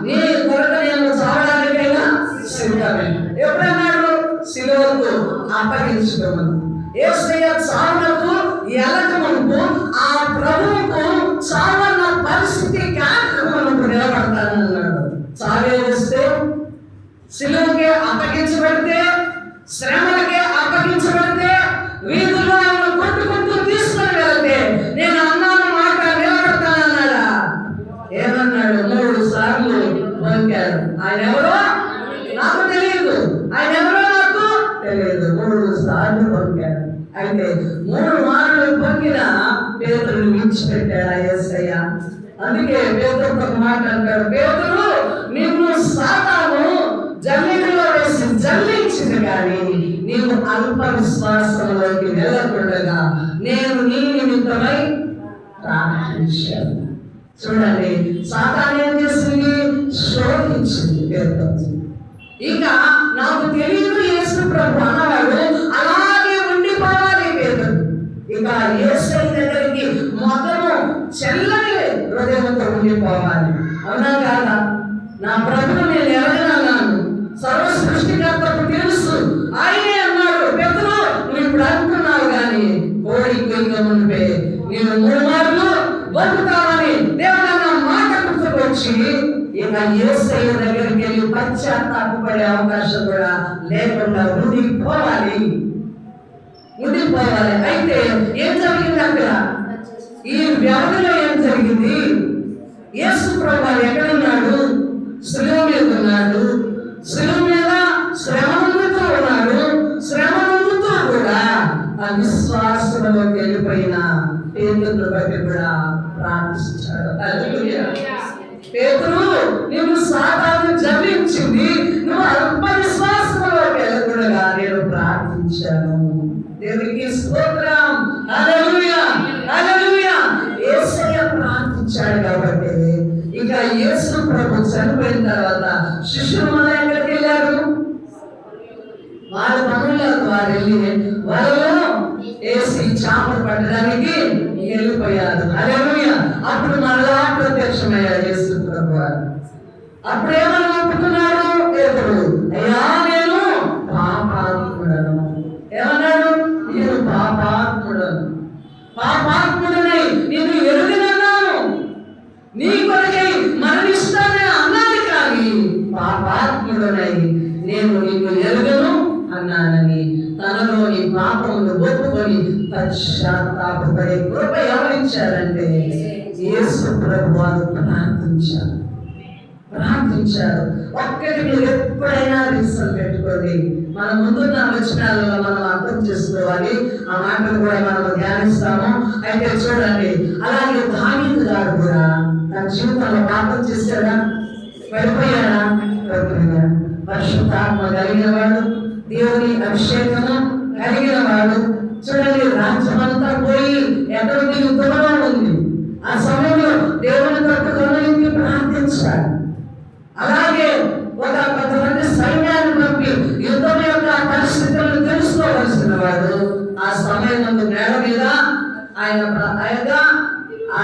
నీ కొరకు నేను చావడానికైనా సిద్ధమే. ఎప్పుడన్నాడు? శిలువకు అప్పగించుకోమని. యేసయ్య చావునకు ఎలకముందు ఆ ప్రభువుకు చావన్న పరిస్థితి కార్యక్రమం నిలబడతానన్నాడు. చావే వస్తే, శిలువకే అప్పగించబడితే, శ్రమలకే అప్పగించబడితే, వీధుల్లో ఆయన కొట్టుకుంటూ తీసుకొని వెళ్తే నేను అన్నాను మాట నిలబడతానన్నాడా? ఏమన్నాడు? 3 సార్లు వంకాడు. ఆయన ఎవరో నాకు తెలియదు. ఆయన ఎవరో నాకు తెలియదు. 3 సార్లు వంకాడు. అయితే 3 మార్లు పొంగిన పేతురుని విడిచిపెట్టాడు యేసయ్య. అందుకే పేతురు ఒక మాట అంటాడు, పేతురు, నిన్ను సాతాను జల్లిలో వేసి జల్లించింది, కానీ నీవు అల్ప విశ్వాసంలోకి వెళ్ళకుండగా నేను నీ నిమిత్తమై ప్రార్థించాను. చూడండి, సాతాను ఏం చేసింది? శోధించింది పేతురు. ఇక నాకు తెలియదు యేసు ప్రభు అన్నవాడు అలాగే ఉండిపోవాలి పేతురు. ఇక యేసయ్య దగ్గరికి మొత్తము చెల్లని హృదయంతో ఉండిపోవాలి. అవునా కాదా? నా ప్రభువు నేను ఎరగనన్నాను, సర్వ సృష్టికర్తకు తెలుసు. ఆయనే అన్నాడు, పేతురు నువ్వు ఇప్పుడు అనుకున్నావు, కానీ కోడి కొయ్య మునిపే నేను 3 మార్లు బతుకుతామని దేవుడు అన్న మాట గుర్తుకొచ్చి ఇక యేసయ్య దగ్గరికి వెళ్ళి పశ్చాత్తాపపడే అవకాశం కూడా లేకుండా ఉండిపోవాలి. అయితే ఏం జరిగింది అక్కడ? ఈ వ్యవధిలో ఏం జరిగింది? యేసు ప్రభువు ఎక్కడున్నాడు? శిలువ మీద ఉన్నాడు. శిలువ మీద శ్రమ పొందుతూ ఉన్నాడు. శ్రమ పొందుతూ కూడా ఆ విశ్వాసంలోకి వెళ్ళిపోయిన పేతురును బట్టి కూడా ప్రార్థించాడు. హల్లెలూయా. పేతురు, నువ్వు సాతాను జయించింది, నువ్వు అల్ప విశ్వాసంలోకి వెళ్ళకుండా నేను ప్రార్థించాను. దేవునికి స్తోత్రం. హల్లెలూయా, హల్లెలూయా. యేసయ్య ప్రార్థించాడు కాబట్టి ఇక యేసు ప్రభు చనిపోయిన తర్వాత శిష్యులు మన ఎక్కడికి వెళ్ళారు? వారి పనులకు వారు వెళ్ళి వాళ్ళు వేసి చేపలు పట్టడానికి వెళ్ళిపోయారు. హల్లెలూయా. అప్పుడు మరలా ప్రత్యక్షమయ్యాడు యేసు ప్రభు. అప్పుడు ఏమని ఒప్పుకున్నాడు పేతురు? అయ్యా, నేను పాపాత్ముడను. ఏమన్నాడు? నేను పాపాత్ముడనై నిన్ను ఎరుగనన్నాను, నీ కొరకై మరణిస్తానని అన్నాను, కానీ పాపాత్ముడనై నేను నిన్ను ఎరుగను అన్నానని తనలోని పాపమును ఒప్పుకొని పశ్చాత్తాపపడే కృప ఎవరిచ్చారంటే యేసు ప్రభువారు ప్రార్థించారు. ఒక్కటి మీరు ఎప్పుడైనా రిసల్ పెట్టుకోండి, మన ముందున్న వచనాలలో మనం అర్థం చేసుకోవాలి. ఆ మాటలు కూడా మనం ధ్యానిస్తాము. అయితే చూడండి, అలాగే దావీదు గారు కూడా తన జీవితంలో పాపం చేశాడా? పడిపోయాడా? పడిపోయాడు. పరిశుద్ధాత్మ కలిగిన వాడు, దేవుని అభిషేకము కలిగిన వాడు. చూడండి, రాజ్యం అంతా పోయి ఎక్కడికి యుద్ధంలో ఉంది. ఆ సమయంలో దేవుని తట్టుకొని ప్రార్థించాడు. అలాగే కొంతమంది సైన్యాన్ని పంపి యుద్ధం యొక్క పరిస్థితులను తెలుసుకోవలసిన వాడు ఆ సమయం నేల మీద ఆ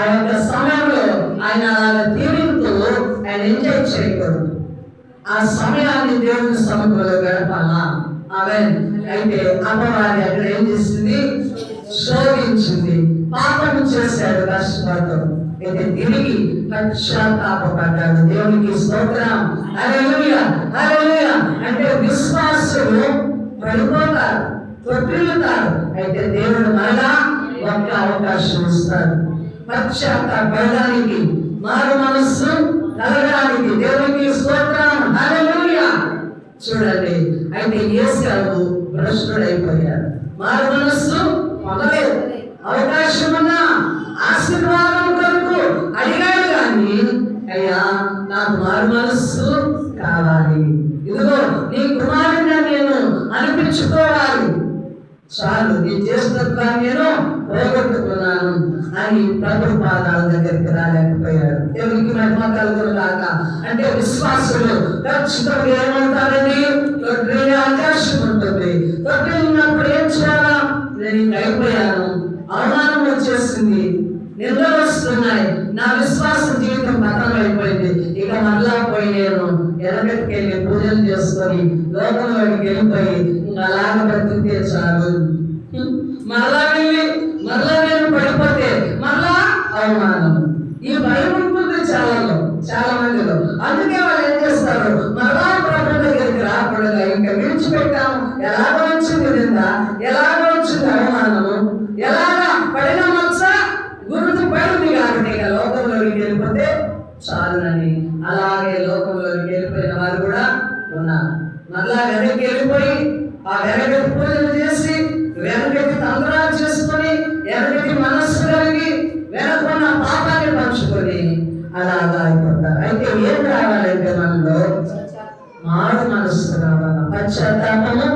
యొక్క సమయంలో ఆయన తీరుతూ ఆయన ఎంజాయ్ చేయకూడదు. ఆ సమయాన్ని దేవుని సముద్రంలో గడపాలా. ఆమె అయితే అమ్మవారి అక్కడ ఏం చేసింది? శోధించింది. పాపం చేశాడు కష్టపడతాడు. అయితే తిరిగి పశ్చాత్తాపడ్డాడు. దేవునికి స్తోత్రం. హల్లెలూయా, హల్లెలూయా. అంటే విశ్వాసులు పడిపోతారు, తొట్టిల్లుతారు. అయితే దేవుడు మరలా ఒక్క అవకాశం ఇస్తాడు. పశ్చాత్తాపడడానికి, మారు మనస్సు కలగడానికి. దేవునికి స్తోత్రం. హల్లెలూయా. చూడండి, అయితే యేసు భ్రష్టుడైపోయాడు. మారు మనస్సు పొందలేదు. అవకాశం ఉన్న ఆశీర్వాదం కొరకు అడిగాడు కానీ, అయ్యా నాకు మారు మనస్సు కావాలి, ఇదిగో నీ కుమారుడిని నేను అనిపించుకోవాలి, చాలు నీ చేస్తున్నట్టు నేను పోగొట్టుకున్నాను అని ప్రభు పాదాల దగ్గరికి రాలేకపోయాడు. దేవునికి మహిమ కలుగునుగాక. అంటే విశ్వాసులు ఖచ్చితంగా ఏమవుతారని అవకాశం ఉంటుంది. తొట్టి ఉన్నప్పుడు ఏం చేయాలా? నేను అయిపోయాను, అవమానం వచ్చేసింది, నిద్రలు వస్తున్నాయి, నా విశ్వాస జీవితం పతనం అయిపోయింది, ఇక మరలా పోయి నేను ఎనగటికి వెళ్ళి పూజలు చేసుకొని లోకంలోకి వెళ్ళిపోయి అలాగ బ్రతికితే చాలు. మరలా వెళ్ళి మరలా నేను పడిపోతే మరలా అవమానం. ఈ భయం ఉంటుంది చాలా మందిలో. అందుకే వాళ్ళు ఏం చేస్తారు? మరలా ప్రభు దగ్గరికి రాకూడదు. ఇంకా విడిచిపెట్టాము. ఎలాగ వచ్చింది నింద, ఎలాగ వచ్చింది అవమానము, ఎలాగా పడిన మచ్చ గుర్తు పడింది కాబట్టి ఇక లోకంలోకి వెళ్ళిపోతే చాలునని అలాగే లోకంలోకి వెళ్ళిపోయిన వారు కూడా ఉన్నారు. మరలా వెనక్కి వెళ్ళిపోయి ఆ వెనకటి పూజలు చేసి, వెనకటి తంత్రాలు చేసుకొని, వెనకటి మనస్సు కలిగి, వెనకున్న పాపాన్ని పంచుకొని అలాగా అయిపోతారు. అయితే ఏం రావాలంటే మనలో మారు మనస్సు రావాలా, పశ్చాత్తాపము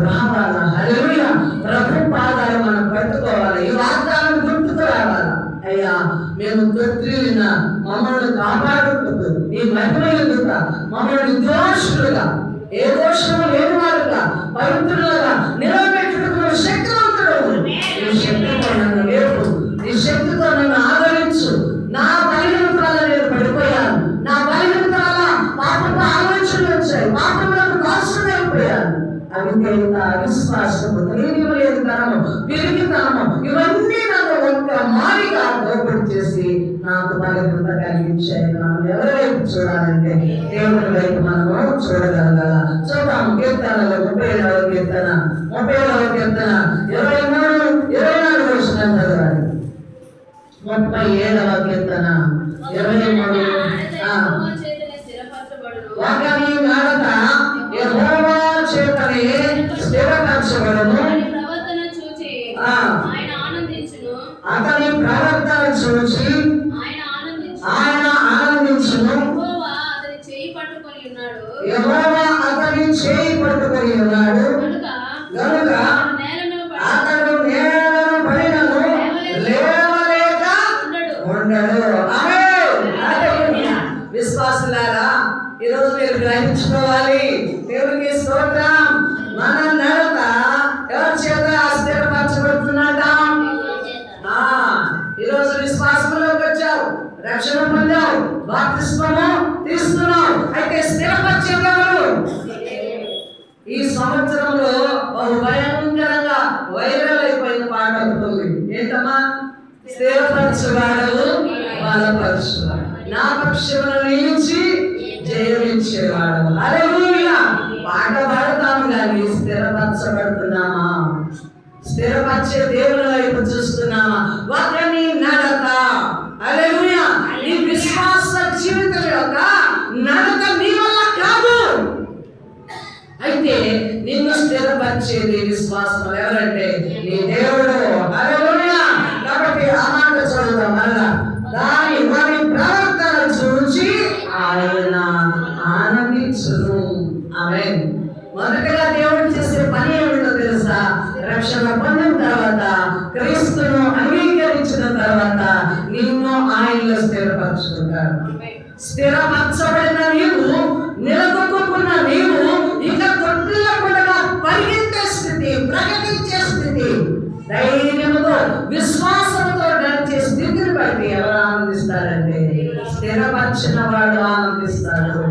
రావాలా. హల్లెలూయా. ప్రభు పాదాలు మనం పట్టుకోవాలి. ఈ వాగ్దానం గుర్తుకు రావాలా. అయ్యా మేము తొట్టిల్లిన మమ్మల్ని కాపాడుకుంటూ నీ మహిమ ఎదుట మమ్మల్ని దోషులుగా, ఏ దోషము లేని వారుగా, పవిత్రులుగా నిలబెట్టుకున్న శక్తివంతుడు. నీ శక్తితో నన్ను లేపు, నీ శక్తితో నన్ను ఆదరించు. నా బలహీనతల నేను పడిపోయాను, నా బలహీనతల పాపంలో ఆలోచనలు వచ్చాయి, పాపంలో దాసుడైపోయాను. అవిధేయత, అవిశ్వాసము, తెలియలేదు తనము, పిరిగితనము, ఇవన్నీ నన్ను ఒక్క మారిగా దోపిడి చేసి నాకు బలహీనత కలిగించాయి. మనం ఎవరి వైపు చూడాలంటే దేవుని వైపు మనము చూడగలగాల. చూద్దాము కీర్తనలో 37వ కీర్తన 23, 24 వచనం చదవాలి. 37వ కీర్తన 23. ఒకని నడత యెహోవా చేతనే స్థిరపరచబడును, అతని ప్రవర్తన చూచి ఆయన ఆనందించును. యెహోవా అతని చేయి పట్టుకొని ఉన్నాడు గనుక అతడు నేలను పడినను లేవలేక ఉండడు. విశ్వాసులారా, ఈరోజు మీరు గ్రహించుకోవాలి. దేవునికి స్తోత్రం. మన నడత ఎవరి చేత స్థిరపరచబడుతున్నట? ఈరోజు విశ్వాసంలోకి వచ్చావు, రక్షణ పొందావు, బాప్తిస్మము తీసుకున్నావు. అయితే స్థిరపరిచేవారు ఈ సంవత్సరంలో బహు భయంకరంగా వైరల్ అయిపోయిన పాట ఉంటుంది. ఏంటమ్మా? స్థిరపరచువాడు బలపరచువాడు, నా పక్షమును నిలిచి జయమిచ్చేవాడు. హల్లెలూయా. పాట పాడతాము కానీ స్థిరపరచబడుతున్నామా? స్థిరపరిచే దేవుని వైపు చూస్తున్నామా? ఒకని నడత. హల్లెలూయా. నీ విశ్వాస జీవితం యొక్క నడత నీ వల్ల కాదు. అయితే నిన్ను స్థిరపరిచేది విశ్వాసం. ఎవరంటే నీ దేవుడు. హల్లెలూయా. కాబట్టి ఆ మాట చదువుదాం మరలా. దాని వారి ప్రవర్తన చూచి ఆయన ఆనందించును. ఆమేన్. మొదటగా దేవుడు చేసే పని ఏమిటో తెలుసా? రక్షణ పొందిన తర్వాత, క్రీస్తును అంగీకరించిన తర్వాత నిన్ను ఆయనలో స్థిరపరచుకుంటాడు. స్థిరపరచబడిన నీవు, నిలదొక్కున్న నీవు ఇక తొట్టిల్లకుండా పరిగెత్తే స్థితి, ప్రకటించే స్థితి, ధైర్యంతో విశ్వాసంతో నడిచే స్థితిని బట్టి ఎవరు ఆనందిస్తారంటే స్థిరపరిచిన వాడు ఆనందిస్తాడు.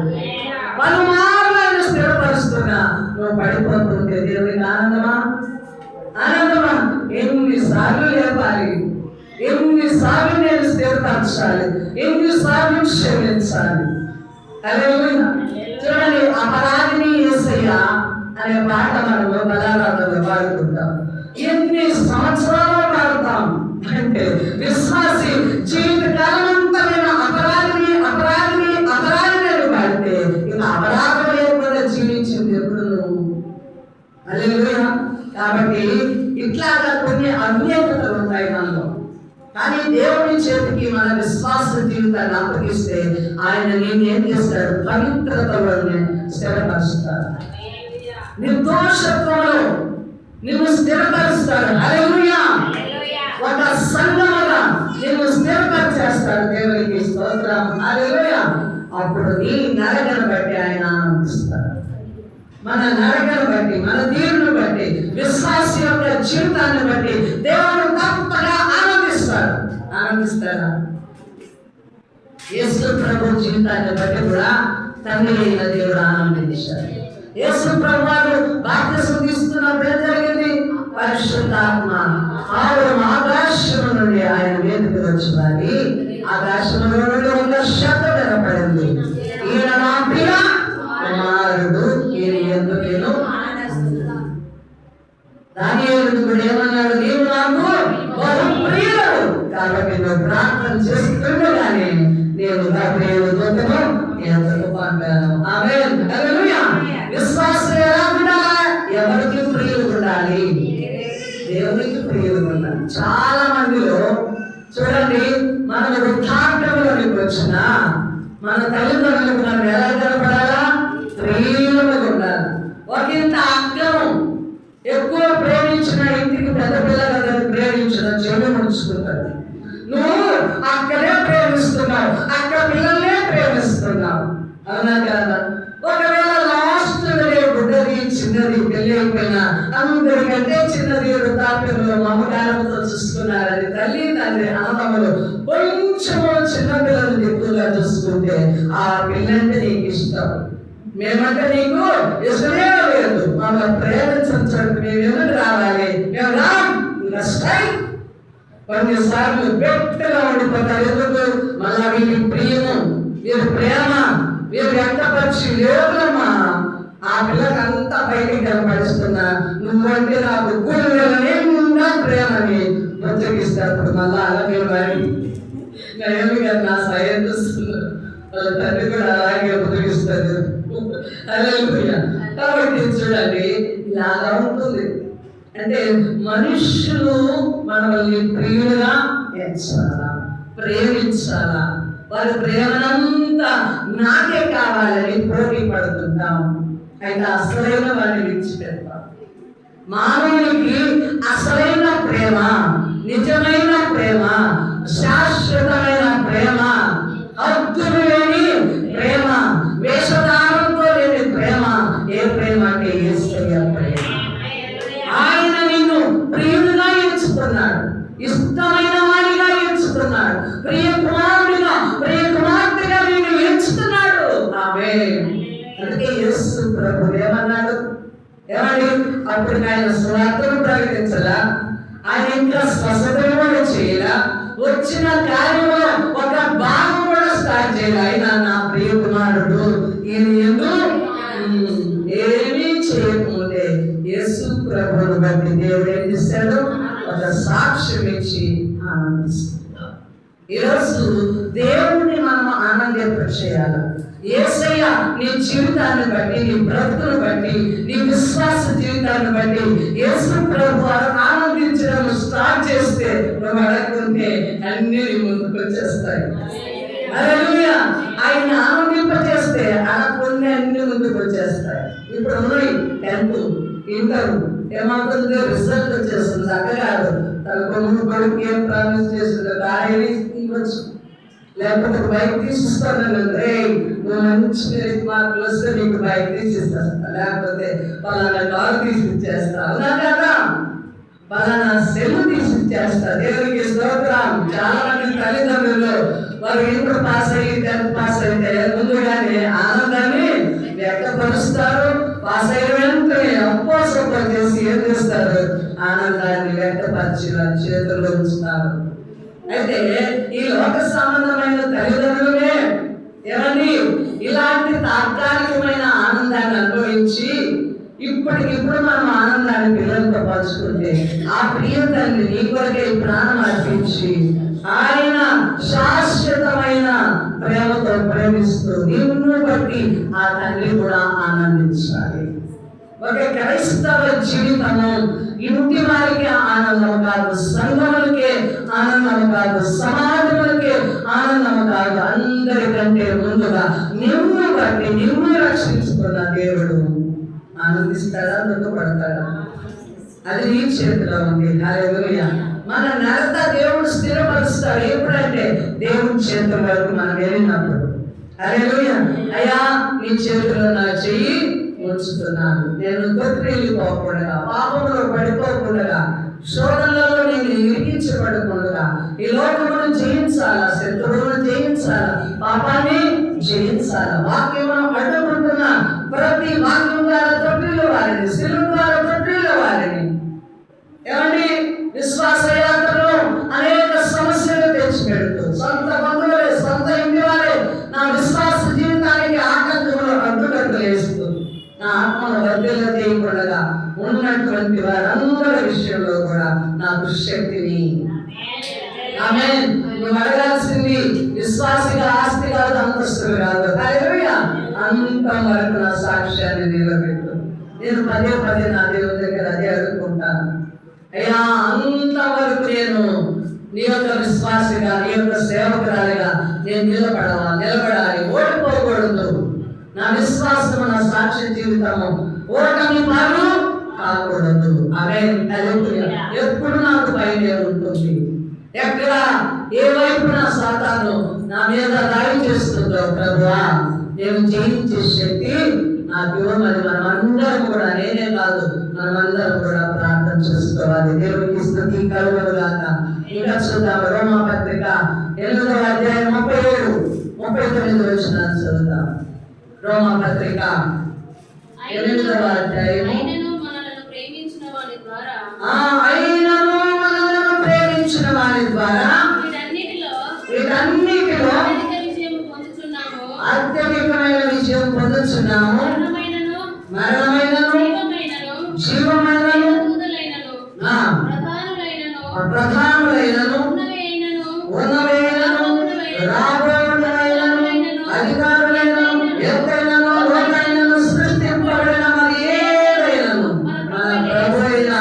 పలుమార్లు ఆయన స్థిరపరుస్తున్నా నువ్వు పడిపోతుంటే దేవునికి ఆనందమా? ఆనందమా? ఎన్నిసార్లు లేపాలి, ఎన్నిసార్లు నేను స్థిరపరచాలి, ఎన్నిసార్లు క్షమించాలి. హల్లెలూయా. చూడండి, అపరాధిని యేసయ్య అనే పాట మనము బలారాధనలో పాడుకుంటాం. ఎన్ని సంవత్సరాలు పాడతాం అంటే విశ్వాసి జీవితకాలమంతా నేను అపరాధిని అపరాధిని అపరాధిని అని పాడితే ఇక అపరాధం లేకుండా జీవించింది ఎప్పుడు నువ్వు? హల్లెలూయా. కాబట్టి ఇట్లాగా కొన్ని అన్యతలు ఉంటాయి మనలో. కానీ దేవుని చేతికి మన విశ్వాస జీవితాన్ని అప్పగిస్తే ఆయన నేను ఏం చేస్తాడు? పవిత్రతలో స్థిరపరుస్తాడు. నిర్దోషత్వంలో నిన్ను స్థిరపరుస్తాడు. హల్లెలూయా. ఒక సంఘముగా నిన్ను స్థిరపరిచేస్తాడు. దేవునికి స్తోత్రం. హల్లెలూయా. అప్పుడు నీ నరకను బట్టి ఆయన ఆనందిస్తాడు. మన నరకను బట్టి, మన తీరును బట్టి, విశ్వాస యొక్క జీవితాన్ని బట్టి దేవుడు తప్పగా ఆనందిస్తాడు. ఆనందిస్తాడా? యేసు ప్రభు జీవితాన్ని బట్టి కూడా తండ్రి అయిన దేవుడు ఆనందించాడు. యేసు ప్రభు వారు బాప్తిసం తీసుకున్నప్పుడు ఏం జరిగింది? పరిశుద్ధాత్మ ఆకాశం నుండి ఆయన మీదకి వచ్చిందని ఆకాశంలో నుండి ఒక శబ్దం వినపడింది. ఈయన నా ప్రియ కుమారుడు, ఈయన యందు నేను ఆనందిస్తున్నాను. దానియేలు కూడా ఏమన్నాడు? నీవు నాకు బహు ప్రియుడు, కాబట్టి నువ్వు ప్రార్థన చేస్తుండగానే నేను గాబ్రియేలు దూతను ఎంతకు పంపాను. ఆమేన్. హల్లెలూయా. విశ్వాసం ఎలా ఉండాలి? ఎవరికి ప్రియులు ఉండాలి? దేవునికి ప్రియులు ఉండాలి. చాలా మందిలో చూడండి, మన వృద్ధాప్యంలోనికి వచ్చిన మన తల్లిదండ్రులకు మనం ఎలా కనపడాలా? ప్రియులుగా ఉండాలి. ఒకంత అక్రమం ఎక్కువ ప్రేమించిన ఇంటికి పెద్ద పిల్లలు ప్రేమించడం చెడు ముడుచుకుంటారు. నువ్వు అక్కడే ప్రేమిస్తున్నావు, అక్క పిల్లల్నే ప్రేమిస్తున్నావు. అవునా కదా? ఒకవేళ లాస్ట్ బుడ్డది చిన్నది పెళ్లి అయిపోయినా అందరికంటే చిన్నది వృద్ధాప్యంలో మమకారంతో చూసుకున్నారని తల్లి తండ్రి అన్నదమ్ములు కొంచెము చిన్న పిల్లలు ఎక్కువగా చూసుకుంటే ఆ పిల్లంటే నీకు ఇష్టం, మేమంటే నీకు ఇష్టమే లేదు, మమ్మల్ని ప్రేమించడానికి మేము ఎందుకు రావాలి, మేము రాం. కొన్నిసార్లు గట్టిగా ఉండిపోతారు. ఎందుకు? మళ్ళా వీరి ప్రియము, వీరి ప్రేమ, వీరు వ్యక్తపరిచి లేదమ్మా ఆ పిల్లకి అంతా బయటికి కనపడిస్తున్నా నువ్వంటే నాకు గుళ్ళ ప్రేమని బుద్ధగిస్తారు. మళ్ళా అలాగే వారి నా సహాయం చూస్తున్నారు. వాళ్ళ తండ్రి కూడా అలాగే బుద్ధగిస్తారు. హల్లెలూయా. కాబట్టి చూడండి, ఇలాగా ఉంటుంది. అంటే మనుషులు మనల్ని ప్రియులుగా ఎంచాలా, ప్రేమించాలా, వారి ప్రేమనంతా నాకే కావాలని పోటీ పడుతుంటాం. అయితే అసలైన వారిని విడిచిపెడతాం. మానవునికి అసలైన ప్రేమ, నిజమైన ప్రేమ, శాశ్వతమైన ప్రేమ, హద్దులు లేని ప్రేమ, వేషధారంతో లేని ప్రేమ ఏ ప్రేమ అంటే యేసయ్య ప్రేమ. ఆయన నిన్ను ప్రియుడిగా ఎంచుకున్నాడు, ఇష్టమైన వాడిగా ఎంచుకున్నాడు, ప్రియ కుమారుడిగా, ప్రియ కుమార్తెగా నిన్ను ఎంచుకున్నాడు. ఆమేన్. అందుకే యేసు ప్రభు ఏమన్నాడు? ఏమని? అప్పుడు ఆయన స్వార్థను ప్రకటించలా, ఆయన ఇంకా స్వస్థతను కూడా చేయలా, వచ్చిన కార్యంలో ఒక భాగం కూడా స్టార్ట్ చేయాలి. ఆయన నా ప్రియ కుమారుడు, ఈయన ఎందుకు ఏమీ చేయకముందే యేసు ప్రభువును బట్టి దేవుడు ఏం చేశాడు? ఒక సాక్ష్యం ఇచ్చి ఆనందిస్తున్నాడు. ఈరోజు దేవుడిని మనం ఆనందింపచేయాలి. యేసయ్య నీ జీవితాన్ని బట్టి, నీ బ్రతుకును బట్టి, నీ విశ్వాస జీవితాన్ని బట్టి యేసు ప్రభు ఆనందించడం స్టార్ట్ చేస్తే, నువ్వు అడగకుంటే అన్ని నీ ముందుకు వచ్చేస్తాయి. హల్లెలూయా. ఆయన ఆనందింపజేస్తే కొన్ని అన్ని ముందుకు వచ్చేస్తాయి. ఇప్పుడు ఉన్నాయి 10th, ఇంటర్ ఏమవుతుంది, రిజల్ట్ వచ్చేస్తుంది. అక్కగారు తన కొడుకు ఏం ప్రామిస్ చేస్తుంది, కార్యాన్ని ఇవ్వచ్చు, లేకపోతే బైక్ తీసిస్తాను, నువ్వు మంచి మార్కులు వస్తే నీకు బైక్ తీసిస్తాను, లేకపోతే పలానా కారు తీసిచ్చేస్తా, అవునా కదా, పలానా సెల్ తీసిచ్చేస్తా. దేవునికి స్తోత్రం. చాలా మంది తల్లిదండ్రులు వారు ఇంటర్ పాస్ అయ్యి 10th పాస్ అయితే ముందుగానే ఆనందాన్ని వ్యక్తపరుస్తారు. పాస్ అయిన వెంటనే అప్పో చేసి ఏం చేస్తారు, ఆనందాన్ని వ్యక్తపరిచి చేతుల్లో ఉంచుతారు. అయితే ఈ లోక సంబంధమైన తల్లిదండ్రులే ఏమండి ఇలాంటి తాత్కాలికమైన ఆనందాన్ని అనుభవించి ఇప్పటికిప్పుడు మనం ఆనందాన్ని పిల్లలతో పంచుకుంటే, ఆ ప్రియ తండ్రి నీ కొరకే ప్రాణం అర్పించి ఆయన శాశ్వతమైన ప్రేమతో ప్రేమిస్తూ నిన్ను బట్టి ఆ తండ్రి కూడా ఆనందించాలి. ఒక క్రైస్తవ జీవితము ఇంటి వారికి ఆనందం కాదు, సంఘములకే ఆనందం కాదు, సమాజములకే ఆనందం కాదు, అందరికంటే ముందుగా నిన్ను బట్టి నిన్ను రక్షించుకున్న దేవుడు ఆనందిస్తాడా, దుఃఖపడతాడా, అది నీ చేతిలో ఉంది. హల్లెలూయా. మన నడత దేవుడు స్థిరపరుస్తాడు ఎప్పుడంటే దేవుని చేతుల వరకు మనం వెళ్ళినప్పుడు. హల్లెలూయా. అయ్యా నీ చేతిలో నా చెయ్యి ఉంచుతున్నాను, నేను తొట్టిల్లిపోకుండా, పాపంలో పడిపోకుండా, శోధనలలో నేను ఇరికించబడకుండా ఈ లోకమును జయించాలా, శత్రువులను జయించాలా, పాపాన్ని జయించాలా, వాక్యం అడ్డుకుంటున్న ప్రతి వాక్యం ద్వారా తొట్టిల్లు వారిని, శిలువ ద్వారా తొట్టిల్లు వారిని. ఏమండి విశ్వాస యాత్రలో అనేక సమస్యలు తెచ్చిపెడుతూ సొంత బంధువులే, సొంత ఇంటి వారే నా విశ్వాస జీవితానికి ఆటంకములు అడ్డుకట్టలు వేస్తూ నా ఆత్మను వర్ధల చేయకుండా ఉన్నటువంటి వారందరి విషయంలో కూడా నాకు శక్తిని. ఆమేన్. నువ్వు అడగాల్సింది విశ్వాసిగా ఆస్తి కాదు, అంతస్తులు కాదు. హల్లెలూయా. అంత వరకు నా సాక్ష్యాన్ని నిలబెట్టు. నేను పదే నా దేవుని దగ్గర అదే అడుగుకుంటాను. అయ్యా అంతవరకు నేను నీ యొక్క విశ్వాసిగా, నీ యొక్క సేవకురాలిగా నేను నిలబడాలి, ఓడిపోకూడదు. నా విశ్వాసము, నా సాక్ష్య జీవితము ఓటమి పాలు కాకూడదు. ఆమేన్. హల్లెలూయా. ఎప్పుడు నాకు పైనే ఉంటుంది. ఎక్కడ ఏ వైపు నా సాతాను నా మీద దాడి చేస్తుందో ప్రభువా, నేను జయించే శక్తి నాకు ఇవ్వమని మనమందరం కూడా, నేనే కాదు మనమందరం కూడా ప్రార్థన చేసుకోవాలి. దేవునికి స్తుతి కలుగునుగాక. ఇంకా చూద్దాం రోమా పత్రిక 8వ అధ్యాయం 37, 39 వచనాలు చదువుతాం. రోమా పత్రిక 8వ అధ్యాయం. అయినను మనలను ప్రేమించిన వారి ద్వారా వీటన్నిటిలో అత్యధికమైన విజయం పొందుచున్నాము, మరణమైనను జీవమైనను ప్రధానులైనను ఉన్నవైనను రాబోయేనను అధికారులైనను ఎత్తైనను లోకైనను సృష్టింపబడిన మరి ఏదైనను మన ప్రభువైన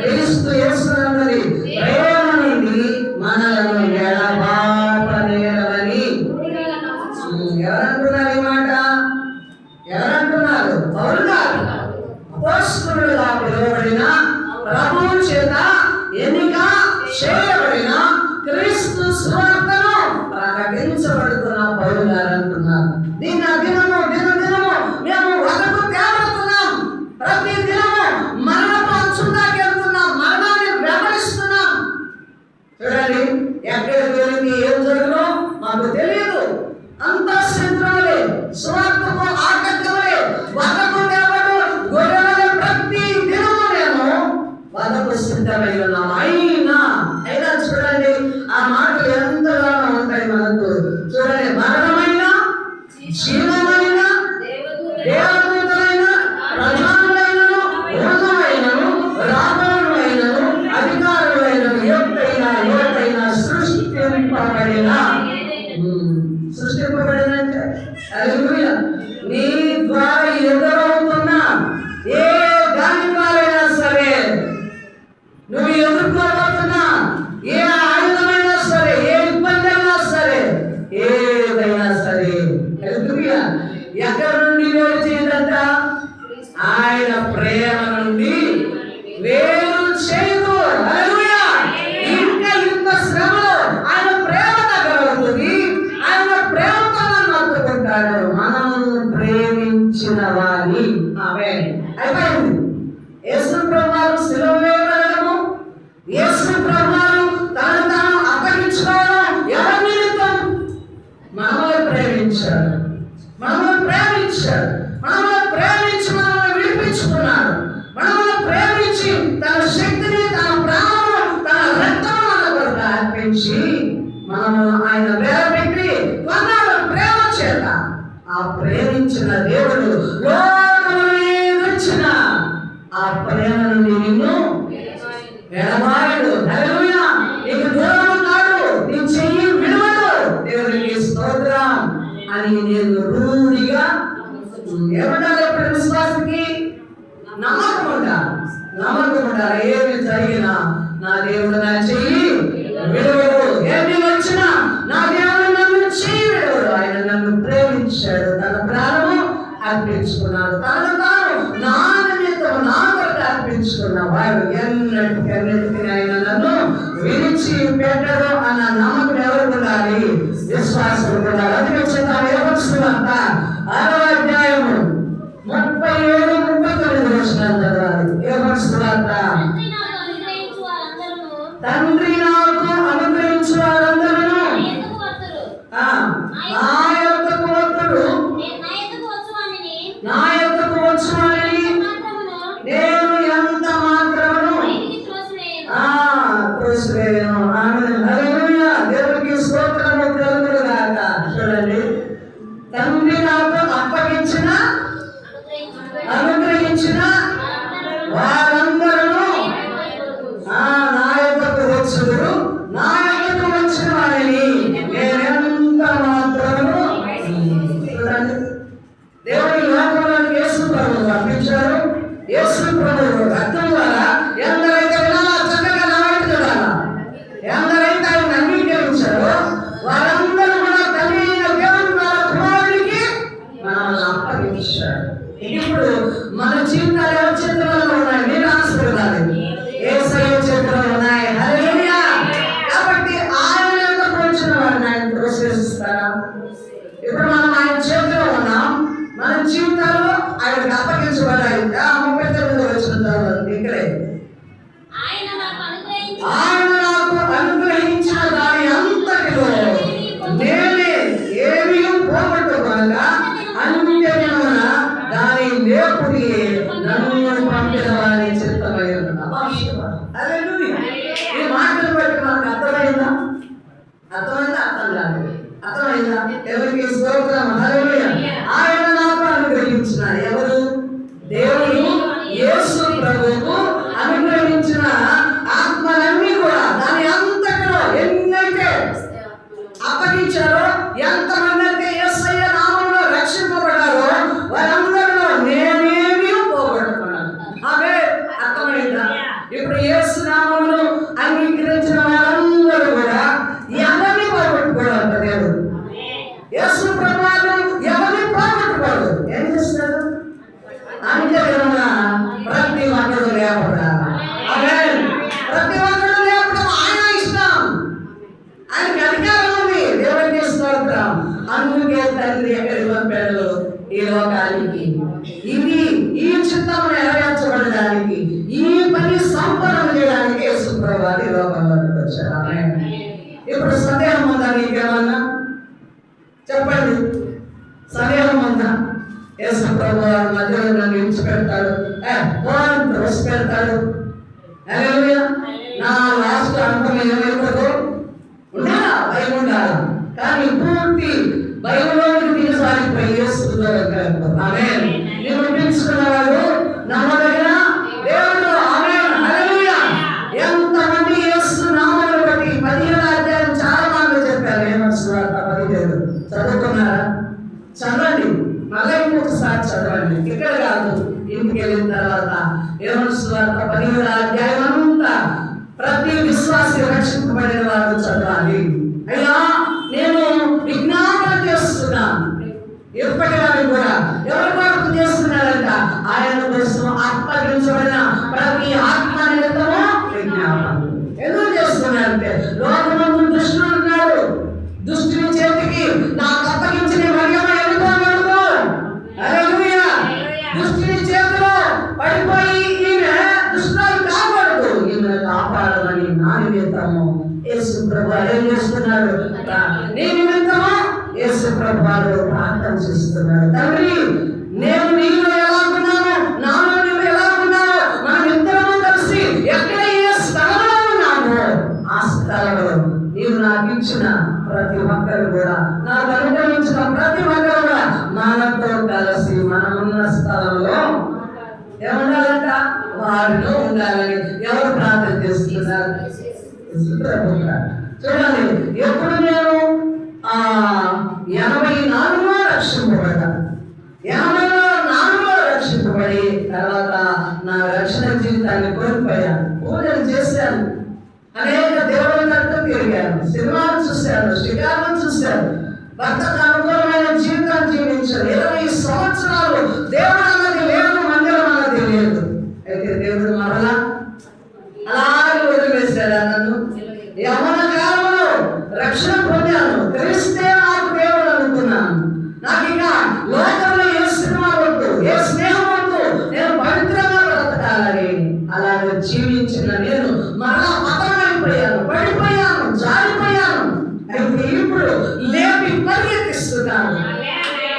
క్రీస్తు యేసునందరి ప్రేమ నుండి మనలను ఎడబాపనేరని. ఎవరంటున్నారు ఈ మాట? ఎవరంటున్నారు? పౌలు గారు. అపోస్తలుడుగా పిలువబడిన, ప్రభువు చేత ఎన్నిక చేయబడిన, క్రీస్తు సువార్తను ప్రకటించబడుతున్న పౌలు గారు అంటున్నారు. దినదినము మేము వదకు తేబడుతున్నాం. ప్రతి దినము మరణపు అంచుదాకా వెళ్తున్నాం, మరణాన్ని వెంబడిస్తున్నాం. చూడండి, ఎక్కడికి వెళ్ళి ఏం జరుగునో మాకు తెలియదు. అంతా శత్రువులే, సువార్తకు ఆటంకములే, వదకు తేబడు గొర్రెల ప్రతి దినము మేము వదకు సిద్ధమై ఉన్నాం. అయినా చూడండి ఆ మాటలు ఎంతగానో ఉంటాయి మనకు. చూడండి, మరణమైన, జీవమైన, దేవదూతలైన, ప్రధానులైనను, ఉన్నవైనను, రాబోయులైనను, అధికారులైనను, ఏదైనా సృష్టింపబడిన అంటే హల్లెలూయా. వేరు చేయదు. హల్లెలూయా. ఇంకా ఇంత శ్రమలో ఆయన ప్రేమ తగ్గలుగుతుంది. ఆయన ప్రేమతో నన్ను హత్తుకుంటాడు. మనం ప్రేమించిన వారి ఆమేన్. అయిపోయింది. యేసు ప్రభువు శిలువ వేయబడము, యేసు ప్రభువు తనను తాను అప్పగించుకోవడం ఎవరి నిమిత్తం? మనల్ని ప్రేమించాడు, మనల్ని ప్రేమించాడు, మనల్ని ప్రేమించి మనల్ని విడిపించుకున్నాడు, మనల్ని ప్రేమించి తన శక్తిని, తన ప్రాణం, తన రక్తము మన కొరకు అర్పించి మనము ఆయన వేరపెట్టి కొన్నాడు ప్రేమ చేత. ఆ ప్రేమించిన దేవుడు లోకమునే వచ్చిన ఆ ప్రేమను నిన్ను ఎడబాయడు. హల్లెలూయా. నీకు దూరం కాదు, నీ చెయ్యి విడవడు. దేవునికి స్తోత్రం అని నేను రూఢిగా ఏమంటారు? ఎప్పుడు విశ్వాసకి నమ్మకం ఉండాలి, నమ్మకం ఉండాలి. ఏమి జరిగినా నా దేవుడు నా చెయ్యి విడవడు. ఏమి వచ్చినా నా దేవుడు నన్ను చెయ్యి విడవడు. ఆయన నన్ను ప్రేమించాడు, తన ప్రాణము అర్పించుకున్నాడు, తనను తాను నా నిమిత్తం నా కొరకు అర్పించుకున్న వాడు ఎన్నటికన్నిటికీ ఆయన నన్ను విడిచి పెట్టడు అన్న నమ్మకం ఎవరు ఉండాలి? విశ్వాసం ఉండాలి. అందుకే చెప్తాను, యోహాను సువార్త 6వ అధ్యాయము 37-39 వచనాలు చదవాలి. యోహాను సువార్త. తండ్రి నాకు అనుగ్రహించు వారందరూ నా యొద్దకు వత్తురు, నా యొద్దకు వచ్చువాని నేను ఎంత మాత్రమును త్రోసివేయను. ఆమేన్. హల్లెలూయా. దేవునికి స్తోత్రము కలుగును గాక. చూడండి, తండ్రి నాకు అప్పగించిన అనుగ్రహించిన వారందరూ నా యొద్దకు వచ్చుదురు, నా యొద్దకు వచ్చిన వారిని నేనెంత మాత్రమును. చూడండి, దేవుని లోకంలోకి యేసు ప్రభువు పంపించారు. యేసు ప్రభువు రక్తం ద్వారా ఎందరైతే వినాలా, చక్కగా నావైపు చూడాలా, ఎందరైతే ఆయన అంగీకరించారో వారందరూ కూడా తండ్రి అయిన దేవుని ద్వారా కుమారుడికి మనల్ని అప్పగించాడు. ఇప్పుడు మన జీవితాలు ఎవరి చేతుల్లో ఉన్నాయి? మీరు ఆశీర్వాదాలు యేసయ్య చేతుల్లో ఉన్నాయి. హల్లెలూయా. కాబట్టి ఆయన యొద్దకు వచ్చిన వారిని ఆయన ప్రోత్సహిస్తారా? ఇప్పుడు మనం ఆయన చేతిలో ఉన్నాం, మన జీవితాలు ఆయనకు అప్పగించబడాయి. 39 వచనం ఇక్కడే, ఆయన నాకు అనుగ్రహించిన దాని అంతటిలో నేనే ఏమీ పోగొట్టుకోగా అన్నిటిలోన దాని లేపుడి నన్ను పంపిన వారి చిత్తమై ఉన్నది. హల్లెలూయా. ఈ మాటలు బట్టి మనకు అర్థమైందా? అర్థమైందా? అర్థం కాదు. అర్థమైందా? ఎవరికి స్తోత్రం. హల్లెలూయా. ఆయన నాకు అనుగ్రహించిన, ఎవరు? దేవుడు యేసు ప్రభువుకు అనుగ్రహించిన ఆత్మలన్నీ కూడా దాని అంతటిలో ఎన్నైతే అప్పగించారో, ఎంతమంది అయితే యేసయ్య నామములో రక్షింపబడ్డారో వారందరిలో నేనేమీ పోగొట్టుకున్నాను. అవే అర్థమైందా? ఇప్పుడు యేసు నామమును అంగీకరించిన వారందరూ కూడా ఎవరిని పోగొట్టుకోవడం దేవుడు. యేసు ప్రభువును ఎవరిని పోగొట్టుకోడు. ఏం చేస్తాడు? అంటే ప్రతి ఒక్కరు లేపడం. ఆమేన్. ప్రతి ఒక్కరు లేపడం ఆయన ఇష్టం, ఆయనకి అధికారం ఉంది. దేవునికి స్తోత్రం. అందుకే తండ్రి ఎక్కడికి పంపాడు? ఈ లోకానికి. ఇది ఈ చిత్తం నెరవేర్చబడడానికి, ఈ పని సంపూర్ణం చేయడానికి యేసు ప్రభువు ఈ లోకంలోకి వచ్చాడు. ఆమేన్. ఇప్పుడు సందేహం ఉందా నీకేమన్నా? చెప్పండి, సందేహం ఉందా? యేసు ప్రభువు మధ్యలో నన్ను విడిచిపెడతాడు, పెడతాడు. హల్లెలూయా. నా లాస్ట్ అంతం ఏమైపోతుందో ఉండాలా? భయం ఉండాలా? కానీ పూర్తి భయంలోకి దిగసాగిపోయి యేసుతో ఆమేన్. నేను పిలుచుకున్నవాడు నమ్మదగిన దేవుడు. ఆమేన్. హల్లెలూయా. ఎంతమంది యేసు నామమును బట్టి 15వ అధ్యాయం చాలా మాటలు చెప్పారు. యోహాను సువార్త 15 చదువుకున్నారా? చదవండి, మళ్ళీ ఇంకొకసారి చదవండి. ఇక్కడ కాదు, ఇంటికి వెళ్ళిన తర్వాత యోహాను సువార్త 15వ అధ్యాయం అంతా ప్రతి విశ్వాసి రక్షింపబడిన వారు చదవాలి. అయ్యా, నేను విజ్ఞాపన చేస్తున్నాను. ఎప్పటి వారికి కూడా ఎవరి కొరకు చేస్తున్నాడంట? ఆయన కోసం అప్పగించబడిన ప్రతి ఆత్మ చేస్తున్నాడు? నీ నిమిత్తము యేసు ప్రభువారు ప్రార్థన చేస్తున్నాడు. తండ్రి, నేను నీలో ఎలా ఉన్నాను, నాలో నువ్వు ఎలా ఉన్నావు, మనం ఇద్దరము కలిసి ఎక్కడ ఏ స్థలంలో ఉన్నామో ఆ స్థలంలో నీవు నాకు ఇచ్చిన ప్రతి ఒక్కరు కూడా, నాకు అనుగ్రహించిన ప్రతి ఒక్కరు కూడా మనతో కలిసి మనమున్న స్థలంలో ఏముండాలంట? వారిలో ఉండాలని ఎవరు ప్రార్థన చేస్తున్నారు? చూడండి, ఎప్పుడు నేను 84లో రక్షింపబడ్డా, 84లో రక్షింపబడి తర్వాత నా రక్షణ జీవితాన్ని కోల్పోయాను. పూజలు చేశాను, అనేక దేవుళ్ళ తట్టు తిరిగాను, సినిమాలు చూశాను, షికారులు చూశాను, భర్తకు అనుకూలమైన జీవితాన్ని జీవించాను. 20 సంవత్సరాలు దేవుడు అన్నది లేదు, మందిరం అన్నది లేదు. అయితే దేవుడు మరలా అలాగే వదిలివేశాడు నన్ను. యవ్వన కాలంలో రక్షణ పొందాను, తెలిస్తే నాకు దేవుడు అనుకున్నాను. నాకు ఇక లోకంలో ఏ సినిమా వద్దు, ఏ స్నేహం వద్దు, నేను పవిత్రంగా బ్రతకాలని అలాగే జీవించిన నేను మరలా పతనమైపోయాను, పడిపోయాను, జారిపోయాను. అయితే ఇప్పుడు లేపి పరిగెత్తిస్తున్నాను.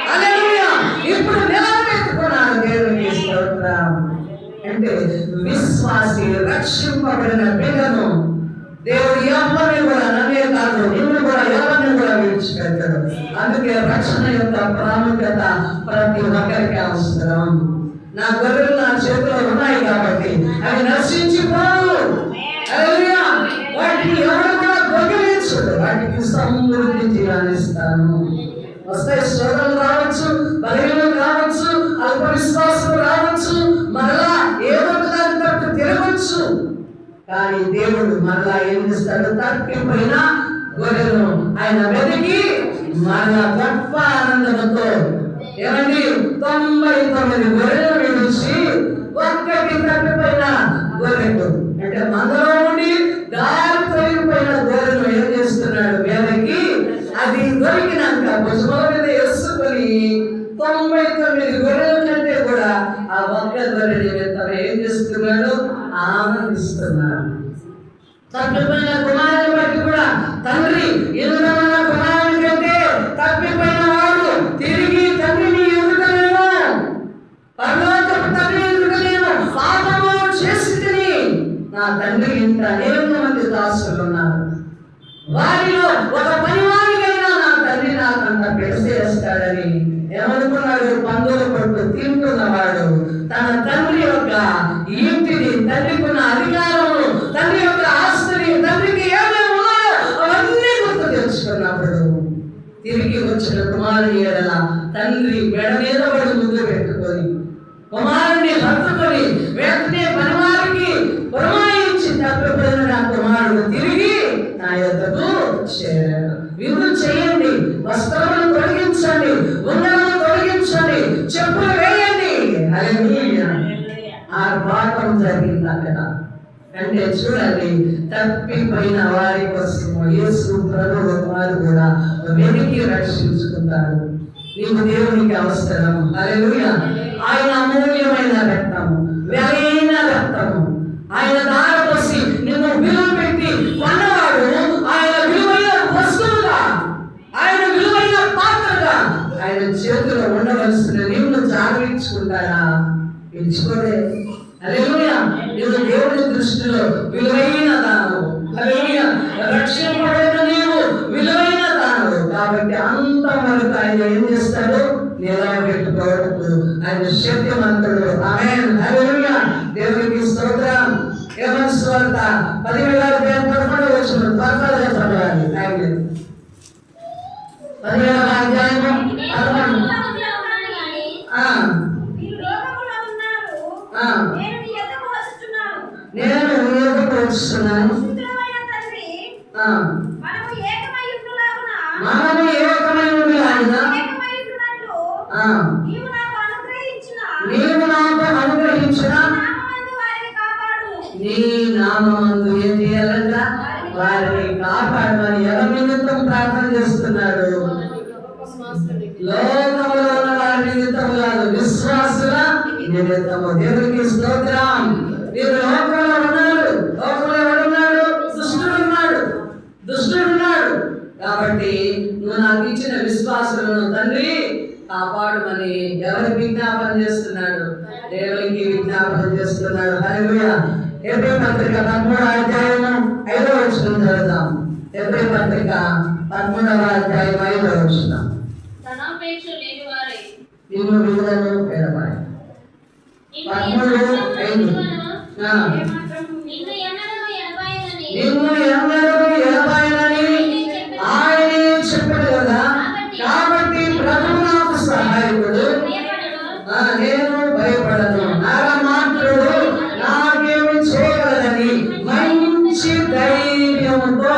హల్లెలూయా! ఇప్పుడు నిలబెట్టుకున్నాను. దేవునికి స్తోత్రం. అంటే విశ్వాసి రక్షింపబడిన బిడ్డను దేవుడు ఎవరిని కూడా, నన్నే కాదు నిన్ను కూడా, ఎవరిని కూడా విడిచిపెట్టాడు. అందుకే రక్షణ యొక్క ప్రాముఖ్యత ప్రతి ఒక్కరికి అవసరం. నా గొర్రెలు నా చేతిలో ఉన్నాయి కాబట్టి అవి నశించిపోవు. హల్లెలూయా! వాటిని ఎవరు కూడా దొంగిలించడు, వాటికి సమృద్ధి జీవాన్నిస్తాను. వస్తాయి, శోధనలు రావచ్చు, బలహీనలు రావచ్చు, అల్ప విశ్వాసం రావచ్చు, మరలా ఏదో దాని తట్టు తిరగవచ్చు. కానీ దేవుడు మరలా ఏం చేస్తాడు? తప్పిపోయిన గొర్రెలను ఆయన వెతికి మరలా గొప్ప ఆనందంతో, ఏమండి, 99 గొర్రెలు విడిచి ఒక్కటి తప్పిపోయిన గొర్రెలు, అంటే మందలో ఉండి దారి తొలగిపోయిన గొర్రెలు ఏం చేస్తున్నాడు? వెతికి అది దొరికినాక భుజముల మీద వేసుకొని 99 గొర్రెల కంటే కూడా ఆ ఒక్క గొర్రె నిమిత్తం ఏం చేస్తున్నాడు? ఆనందిస్తున్నాడు. తప్పిపోయిన కుమారుని బట్టి కూడా తండ్రి, ఇందులో కుమారుని కంటే తప్పిపోయిన వాడు తిరిగి తండ్రిని ఎదుర్కొలేను, పరలోకపు తండ్రి ఎదుర్కొలేను, పాపము చేసి తిని నా తండ్రి ఇంత అనేక మంది దాసులు ఉన్నారు, వారిలో ఒక పనివారికైనా నా తండ్రి నాకంత పెడిసేస్తాడని ఏమనుకున్నాడు? పందుల కొట్టు తింటున్నవాడు తన తండ్రి యొక్క ఇంటిని, తండ్రికి ఉన్న అధికారము, తండ్రి యొక్క ఆస్తిని, తండ్రికి ఏమేమి ఉన్నాయో అవన్నీ గుర్తు తెచ్చుకున్నప్పుడు తిరిగి వచ్చిన కుమారుని ఎడల తండ్రి మెడ మీద పడి ముద్దు పెట్టుకొని కుమారుని హత్తుకొని వెంటనే పనివారికి పురమాయించి తప్పిపోయిన నా కుమారుడు తిరిగి నా యొద్దకు చేరాడు. విధులు చేయండి, వస్త్రములు తొలగించండి, ఉంగరములు తొలగించండి, చెప్పులు వేయండి. హల్లెలూయా! ఆర్భాటం జరిగింది అక్కడ. అంటే చూడండి, తప్పిపోయిన వారి కోసం యేసు ప్రభువు వారు కూడా వెతికి రక్షించుకుంటాడు. నీకు దేవునికి అవసరం. హల్లెలూయా! ఆయన అమూల్యమైన రక్తము, వెలైన రక్తము, ఆయన దారపోసి నిన్ను విలువ పెట్టి కొన్నవాడు. ఆయన విలువైన వస్తువుగా, ఆయన విలువైన పాత్రగా ఆయన చేతిలో ఉండవలసిన నిన్ను జాగ్రత్తించుకుంటాడా? ఎంచుకోలే. హల్లెలూయా! నీవు దేవుని దృష్టిలో విలువైన దానవు. హల్లెలూయా! రక్షింపబడిన నీవు విలువైన దానవు. కాబట్టి అంతవరకు ఆయన ఏం చేస్తాడు? నిలబెట్టుకోవద్దు. ఆయన శక్తిమంతుడు. ఆమేన్. హల్లెలూయా! దేవునికి స్తోత్రం. యోహాను సువార్త 10:11 త్వరగా చదవాలి. 10వ అధ్యాయము 11. నేను నీ యొద్దకు వస్తున్నాను. మనము ఏకమై ఉండులాగున నీవు నాకు అనుగ్రహించిన నీ నామమందు ఏం చేయాలంట? వారిని కాపాడమని ఎవరి నిమిత్తం ప్రార్థన చేస్తున్నాడు? లోకంలో ఉన్న వారి నిమిత్తం కాదు, విశ్వాసుల నిమిత్తము. దేవునికి స్తోత్రం. మీరు లోకంలో ఉన్నారు, లోకంలో ఎవరున్నాడు? దుష్టుడున్నాడు. విశ్వాసులను తండ్రి కాపాడుమని ఎవరికి విజ్ఞాపన చేస్తున్నాడు? దేవునికి విజ్ఞాపన చేస్తున్నాడు. హల్లెలూయా. హెబ్రీ పత్రిక 13వ అధ్యాయము 5వ వచనం చదువుదాం. హెబ్రీ పత్రిక 13వ అధ్యాయం 5వ వచనం. నిన్ను విడుదలను పేరపాయి 13:5. నిన్ను ఎన్నడూ ఎడబాయనని ఆయనే చెప్పాడు కదా. కాబట్టి ప్రభువు నాకు సహాయకుడు, నేను భయపడను. నరమాత్రుడు నాకేమి చేయగలదని మంచి ధైర్యంతో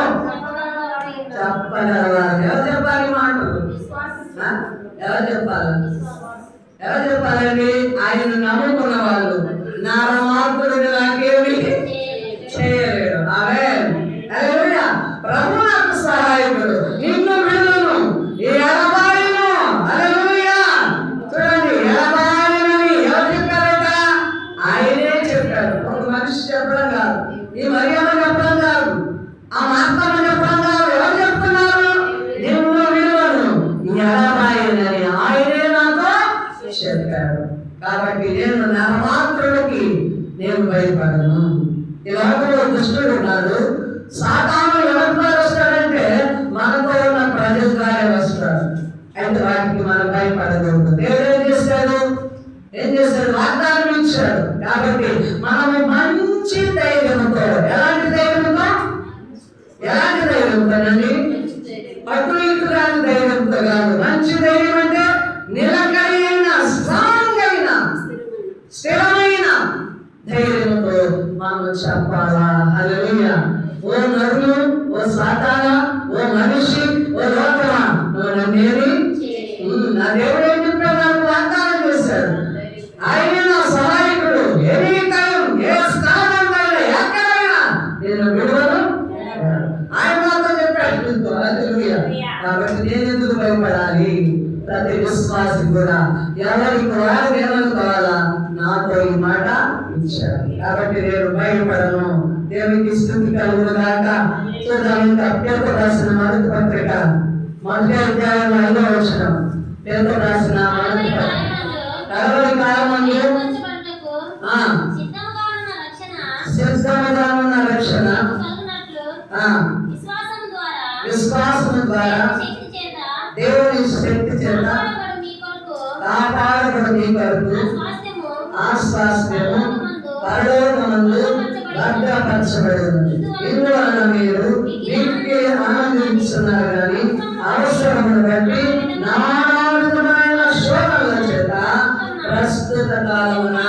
చెప్పగలవారు. ఎవరు చెప్పాలి మాటలు? ఎవరు చెప్పాలి? ఎవరు చెప్పాలండి? ఆయన నమ్ముకున్న వాళ్ళు. నరమాత్రుడు నాకేమి చేయలేడు. ఆమేన్. హల్లెలూయా. ప్రభువు నాకు సహాయకుడు, నిన్ను విడుదలను, ఈ ఎడబాయను. హల్లెలూయా. చూడండి, ఎడబాయనని ఎవరు చెప్పారట? ఆయనే చెప్పారు. ఒక మనిషి చెప్పడం కాదు, ఈ మరియమ్మ చెప్పడం కాదు, ఆ మార్తమ్మ చెప్పడం కాదు. ఎవరు చెప్తున్నారు? నిన్ను విడుదలను, ఈ ఎడబాయనని ఆయనే నాతో చెప్పాడు. కాబట్టి నేను నరమాత్రుడికి నేను భయపడను. ఈ లోకంలో దుష్టుడు ఉన్నాడు. సాతాను ఎవరి ద్వారా వస్తాడంటే మనతో ఉన్న ప్రజల ద్వారా వస్తాడు. అయితే వాటికి మనం భయపడకూడదు. దేవుడు ఏం చేశాడు? వాగ్దానం ఇచ్చాడు. కాబట్టి మనము మంచి ధైర్యంతో, ఎలాంటి ధైర్యంతోనండి? పట్టురాని ధైర్యంతో కాదు. మంచి ధైర్యం అంటే నిలకడైన, స్ట్రాంగ్ అయిన, స్థిరమైన ధైర్యంతో మనం చెప్పాలా. హల్లెలూయా. ఓ నరులు, ఓ సాతానా, ఓ మనిషి, ఓ లోకమా, నువ్వు నన్నేమి నా దేవుడు ఏం చెప్పాడు? నాకు వాగ్దానం చేశాడు. ఆయన నా సహాయకుడు. ఎనీ టైం, ఏ స్థానంలో, ఎక్కడైనా నేను విడుదలను ఆయన మాతో చెప్పాడు. హల్లెలూయా. కాబట్టి నేను ఎందుకు భయపడాలి? ప్రతి విశ్వాసి కూడా ఎవరికి వారు ఏమనుకోవాలా? నాతో ఈ మాట ఇచ్చాడు కాబట్టి నేను భయపడను. దేవునికి స్తుతి కలుగును గాక. చూద్దాం, ఇంకా పేతురు రాసిన మొదటి పత్రిక 1వ అధ్యాయం 5వ వచనం. పేతురు రాసిన మొదటి పత్రిక. కడవరి కాలమందు సిద్ధముగా ఉన్న రక్షణ విశ్వాసము ద్వారా దేవుని శక్తి చేత కాపాడబడు మీ కొరకు ఆ స్వాస్థ్యము పరలోకమందు భద్రపరచబడి ఉంది. ఇందువలన మీరు మిక్కిలి ఆనందిస్తున్నారు కానీ అవసరమును బట్టి నానావిధమైన శోధనల చేత ప్రస్తుత కాలమున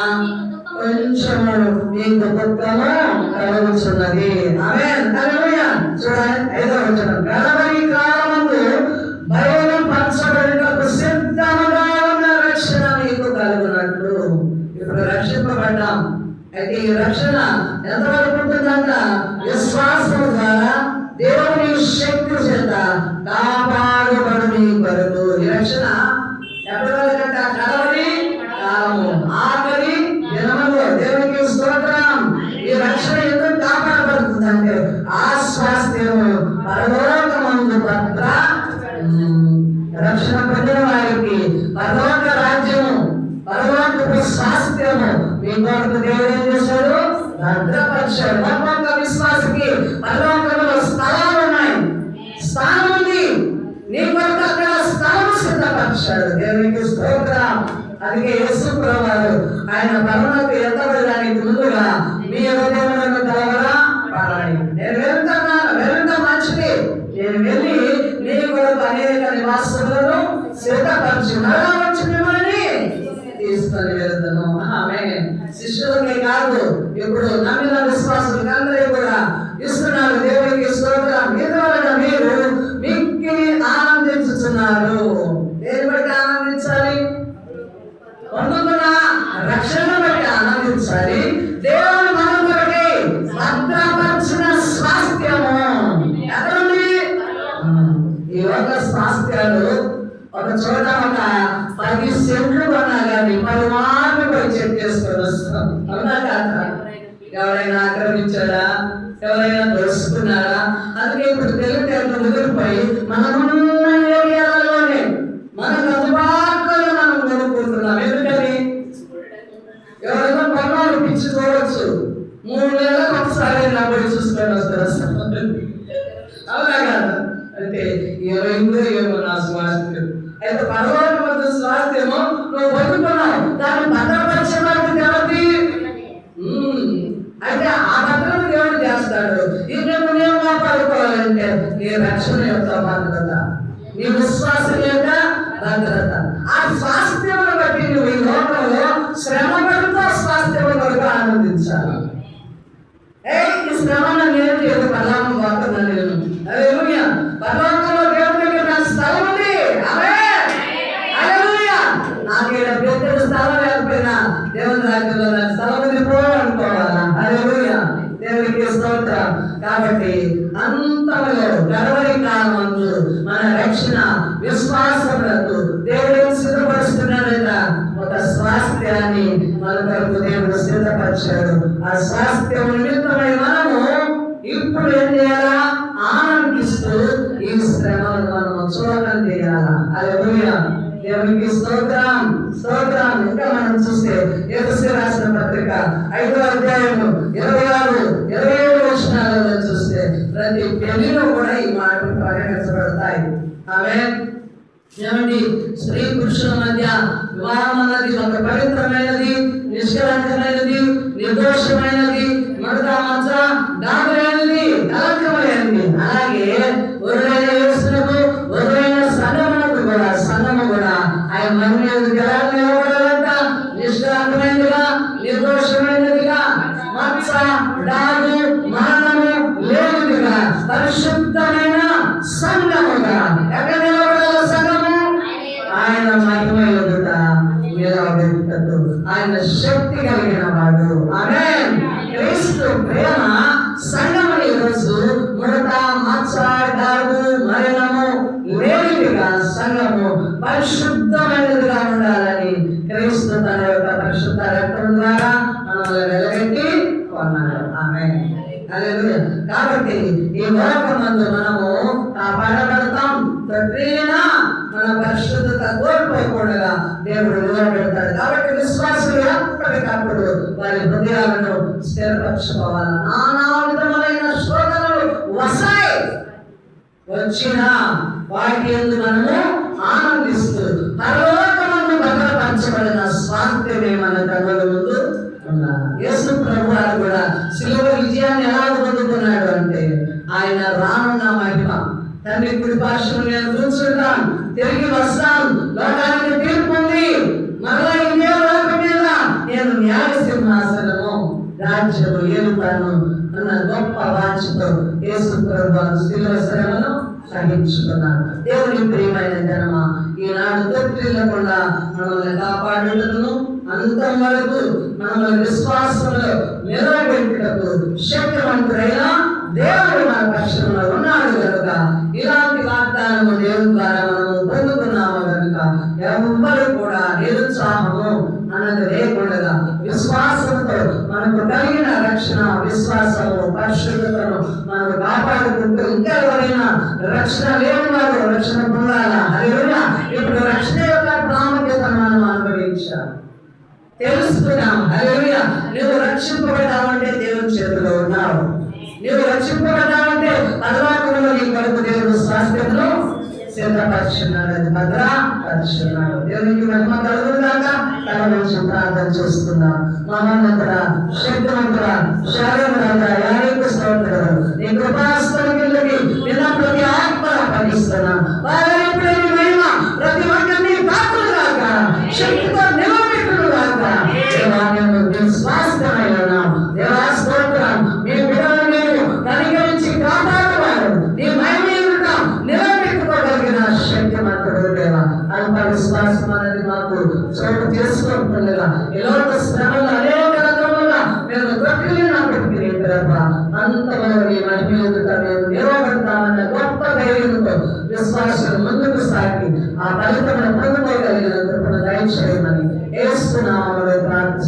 కొంచెము మీకు దుఃఖము కలుగుతున్నది. ఆమేన్. హల్లెలూయా. చూడండి 5వ వచనం. కడవరి కాలమందు బయలుపరచబడుటకు సిద్ధముగా ఉన్న రక్షణ మీకు కలుగునట్లు. ఇప్పుడు రక్షింపబడ్డాం. అయితే ఈ రక్షణ ఎంతవరకు ఉంటుందంట? విశ్వాసం ద్వారా దేవుని శక్తి చేత కాపాడబడు మీ కొరకు. ఈ రక్షణ ఎప్పటి వరకంట? కడవరి కాలము, ఆఖరి దినములో. దేవునికి స్తోత్రం. ఈ రక్షణ ఎందుకు కాపాడబడుతుందంటే ఆ స్వాస్థ్యము పరలోకమందు భద్ర రక్షణ పొందిన వారికి పరలోక రాజ్యము, పరలోకపు స్వాస్థ్యము మీ కొరకు దేవుడు ఏం చేశాడు? భద్రపరిచాడు. ఒక్కొక్క విశ్వాసికి పరలోకంలో స్థలాలు ఉన్నాయి, స్థానం ఉంది. నీ కొరకు అక్కడ స్థలం సిద్ధపరిచాడు. దేవునికి స్తోత్రం. అందుకే యేసు ప్రభువారు ఆయన పరలోకం ఎత్తబడడానికి ముందుగా మీ హృదయములను కలవరా పడాలి. నేను వెళ్తాను మంచిది. నేను వెళ్ళి నీ కొరకు అనేక నివాసములను సిద్ధపరచు, మరలా వచ్చి మిమ్మల్ని తీసుకొని వెళ్తాను. ఆమేన్. శిష్యులకే కాదు, ఇప్పుడు నమ్మిన విశ్వాసులకు అందరికీ కూడా ఇస్తున్నారు. దేవునికి స్తోత్రం. ఇందువలన మీరు మిక్కిలి ఆనందించుతున్నారు. దేని బట్టి ఆనందించాలి? పొందుతున్న రక్షణ బట్టి ఆనందించాలి. దేవుని మనం బట్టి భద్రపరిచిన స్వాస్థ్యము ఎక్కడుంది? ఈ యొక్క స్వాస్థ్యాలు ఒక చోట ఒక 10 సెంట్లు కొన్నా కానీ 10 మార్లు పోయి చెక్ చేసుకొని వస్తాం. అవునా కాదా? ఎవరైనా ఆక్రమించాడా? ఎవరైనా దోసుకున్నారా? అందుకే ఇప్పుడు తెలివితేటలు ముదిరిపోయి మనమున్న ఏరియాలలోనే వస్తారు. అవునా కాదు? అంటే ఏమైందో ఏమో నా స్వాస్థ్యం. అయితే పరలోకమందు స్వాస్థ్యము నువ్వు పొందుకున్నావు, దాన్ని భద్రపరిచే వారికి ఎవరిది? అయితే ఆ భద్రత దేవుడు చేస్తాడు. ఇంకా నువ్వేం కాపాడుకోవాలంటే నీ రక్షణ యొక్క భద్రత, నీ విశ్వాసం యొక్క భద్రత. ఆ స్వాస్థ్యమును బట్టి నువ్వు ఈ లోకంలో శ్రమ పడుతూ స్వాస్థ్యము కొరకు ఆనందించాలి. ఈ శ్రమను నేను చేయదు పరలోకం పోతున్నా నేను. హల్లెలూయా. పరలోకంలో దేవుడి దగ్గర నా స్థలం ఉంది. ఆమేన్. హల్లెలూయా. నాకు ఇక్కడ ప్రత్యేక స్థలం లేకపోయినా దేవుని రాజ్యంలో నా స్థలం ఉంది పో అనుకోవాలా. హల్లెలూయా. దేవునికి స్తోత్రం. కాబట్టి అంతలో గడవరి కాలమందు మన రక్షణ విశ్వాసములకు దేవుడు సిద్ధపరుస్తున్నాడట. ఒక స్వాస్థ్యాన్ని మన కొరకు దేవుడు సిద్ధపరిచాడు. ఆ స్వాస్థ్యం నిమిత్తమై మనము ఇప్పుడు ఏం చేయాలా? ఆనందిస్తూ ఈ శ్రమలను మనము చూడటం చేయాలా. హల్లెలూయా. దేవునికి స్తోత్రం, స్తోత్రం. ఇంకా మనం చూస్తే ఎఫెసీ రాసిన పత్రిక 5వ అధ్యాయము 26, 27 వచనాలలో చూస్తే ప్రతి పెళ్లిలో కూడా ఈ మాటలు ప్రకటించబడతాయి. ఆమేన్. ఏమండి, స్త్రీ పురుషుల మధ్య వివాహం అన్నది ఒక పవిత్రమైనది, నిష్కలంకమైనది, నిర్దోషమైనది, మడత మచ్చ దాగులేనిది, కలంకమైనది. అలాగే వరుడైన యేసునకు, వరుడైన సంఘమునకు కూడా, సంఘము కూడా ఆయన మహిమ ఎలా నిలబడాలంట? నిష్కలంకమైనదిగా, నిర్దోషమైనదిగా, మచ్చ డాగు మరణము లేనిదిగా, పరిశుద్ధమైన సంఘముగా. ఎక్కడ నిలబడాలి సంఘము? ఆయన మహిమ ఎదుట నిలబెట్టుటకు ఆయన శక్తి కలిగిన వాడు. ఆమేన్. క్రీస్తు ప్రేమ సంఘముని ఈరోజు ముడత మచ్చ డాగు మరణము లేనిదిగా, సంఘము పరిశుద్ధమైనదిగా ఉండాలని క్రీస్తు తన యొక్క పరిశుద్ధ రక్తం ద్వారా మనల్ని వెలగెట్టి కొన్నాడు. ఆమేన్. హల్లెలూయా. కాబట్టి ఈ లోకమందు మనము కాపాడబడతాం. ప్రతినా మన పరిశుద్ధత కోల్పోకుండా దేవుడు నిలబెడతాడు. కాబట్టి విశ్వాసులు ఎప్పటికప్పుడు వారి హృదయాలను స్థిరపరచుకోవాలి. నానా విధములైన శోధనలు వస్తాయి, వచ్చినా వాటి యందు మనము ఆనందిస్తూ పరలోకమందు భద్రపరచబడిన స్వాస్థ్యమే మన కన్నుల ముందు ఉన్నారు. యేసు ప్రభువారు కూడా శిలువ విజయాన్ని ఎలా పొందుకున్నాడు అంటే ఆయన రానున్న మహిమ, తండ్రి కుడి పార్శ్వమున నేను కూర్చుంటాను, తిరిగి వస్తాను, లోకానికి తీర్పు ఉంది, మరలా ఇదే లోకం మీద నేను న్యాయ సింహాసనము రాజ్యము ఏలుతాను అన్న గొప్ప వాంఛతో యేసు ప్రభువారు శిలువ శ్రమను సహించుకున్నాడు. దేవుని ప్రియమైన జనమ, ఈనాడు తొట్టిల్లకుండా మనల్ని కాపాడుటను, అంతం వరకు మనల్ని విశ్వాసంలో నిలబెట్టుటకు శక్తివంతుడైన దేవుడు మన పక్షంలో ఉన్నాడు కనుక ఇలాంటి వాగ్దానము దేవుని ద్వారా మనము పొందుకున్నాము కనుక ఎవ్వరు కూడా నిరుత్సాహము అన్నది లేకుండా విశ్వాసంతో మనకు కలిగిన రక్షణ, విశ్వాసము, పరిశుద్ధతను మనము కాపాడుకుంటూ ఇంకా ఎవరైనా రక్షణ లేని వారు రక్షణ పొందాలా. హల్లెలూయా. ఇప్పుడు రక్షణ యొక్క ప్రాముఖ్యతను మనం అనుభవించాలి, తెలుసుకున్నాం. హల్లెలూయా. నువ్వు రక్షింపబడ్డావంటే దేవుని చేతిలో ఉన్నావు. నువ్వు రక్షింపబడ్డావంటే పరలోకంలో నీ కొరకు దేవుడు స్వాస్థ్యంలో సిద్ధపరుచున్నాడు, భద్రపరుచున్నాడు. దేవునికి మహిమ కలుగుగాక. తన నుంచి ప్రార్థన చేస్తున్నాం. మహోన్నతుడ, శక్తివంతుడ, శారీరక యానికి స్తోత్రం. నీ కృపాస్తవం కిందకి నిన్న ప్రతి ఆత్మ పనిస్తున్నా వారి మహిమ ప్రతి ఒక్కరిని కాకులుగాక, శక్తితో నిలబెట్టుగాక. స్వాస్థ్యమైన దేవా స్తోత్రం. మీ బిడ్డలు మీరు కనికరించి కాపాడువారు, నీ మహిమ నిలబెట్టుకోగలిగిన శక్తిమంతుడు దేవా. అల్ప విశ్వాసం అనేది మాకు చోటు చేసుకోకుండా ఈ లోక శ్రమలు అనేక రకములుగా మేము తొట్టిల్లినప్పటికీ ప్రభా అంతలో నీ మహిమ ఎదుట మేము నిలబడతామన్న గొప్ప ధైర్యంతో విశ్వాసం ముందుకు సాగి ఆ ఫలితమును పొందుకోగలిగిన కృపను దయచేయమని యేసు నామములో ప్రార్థిస్తున్నాము.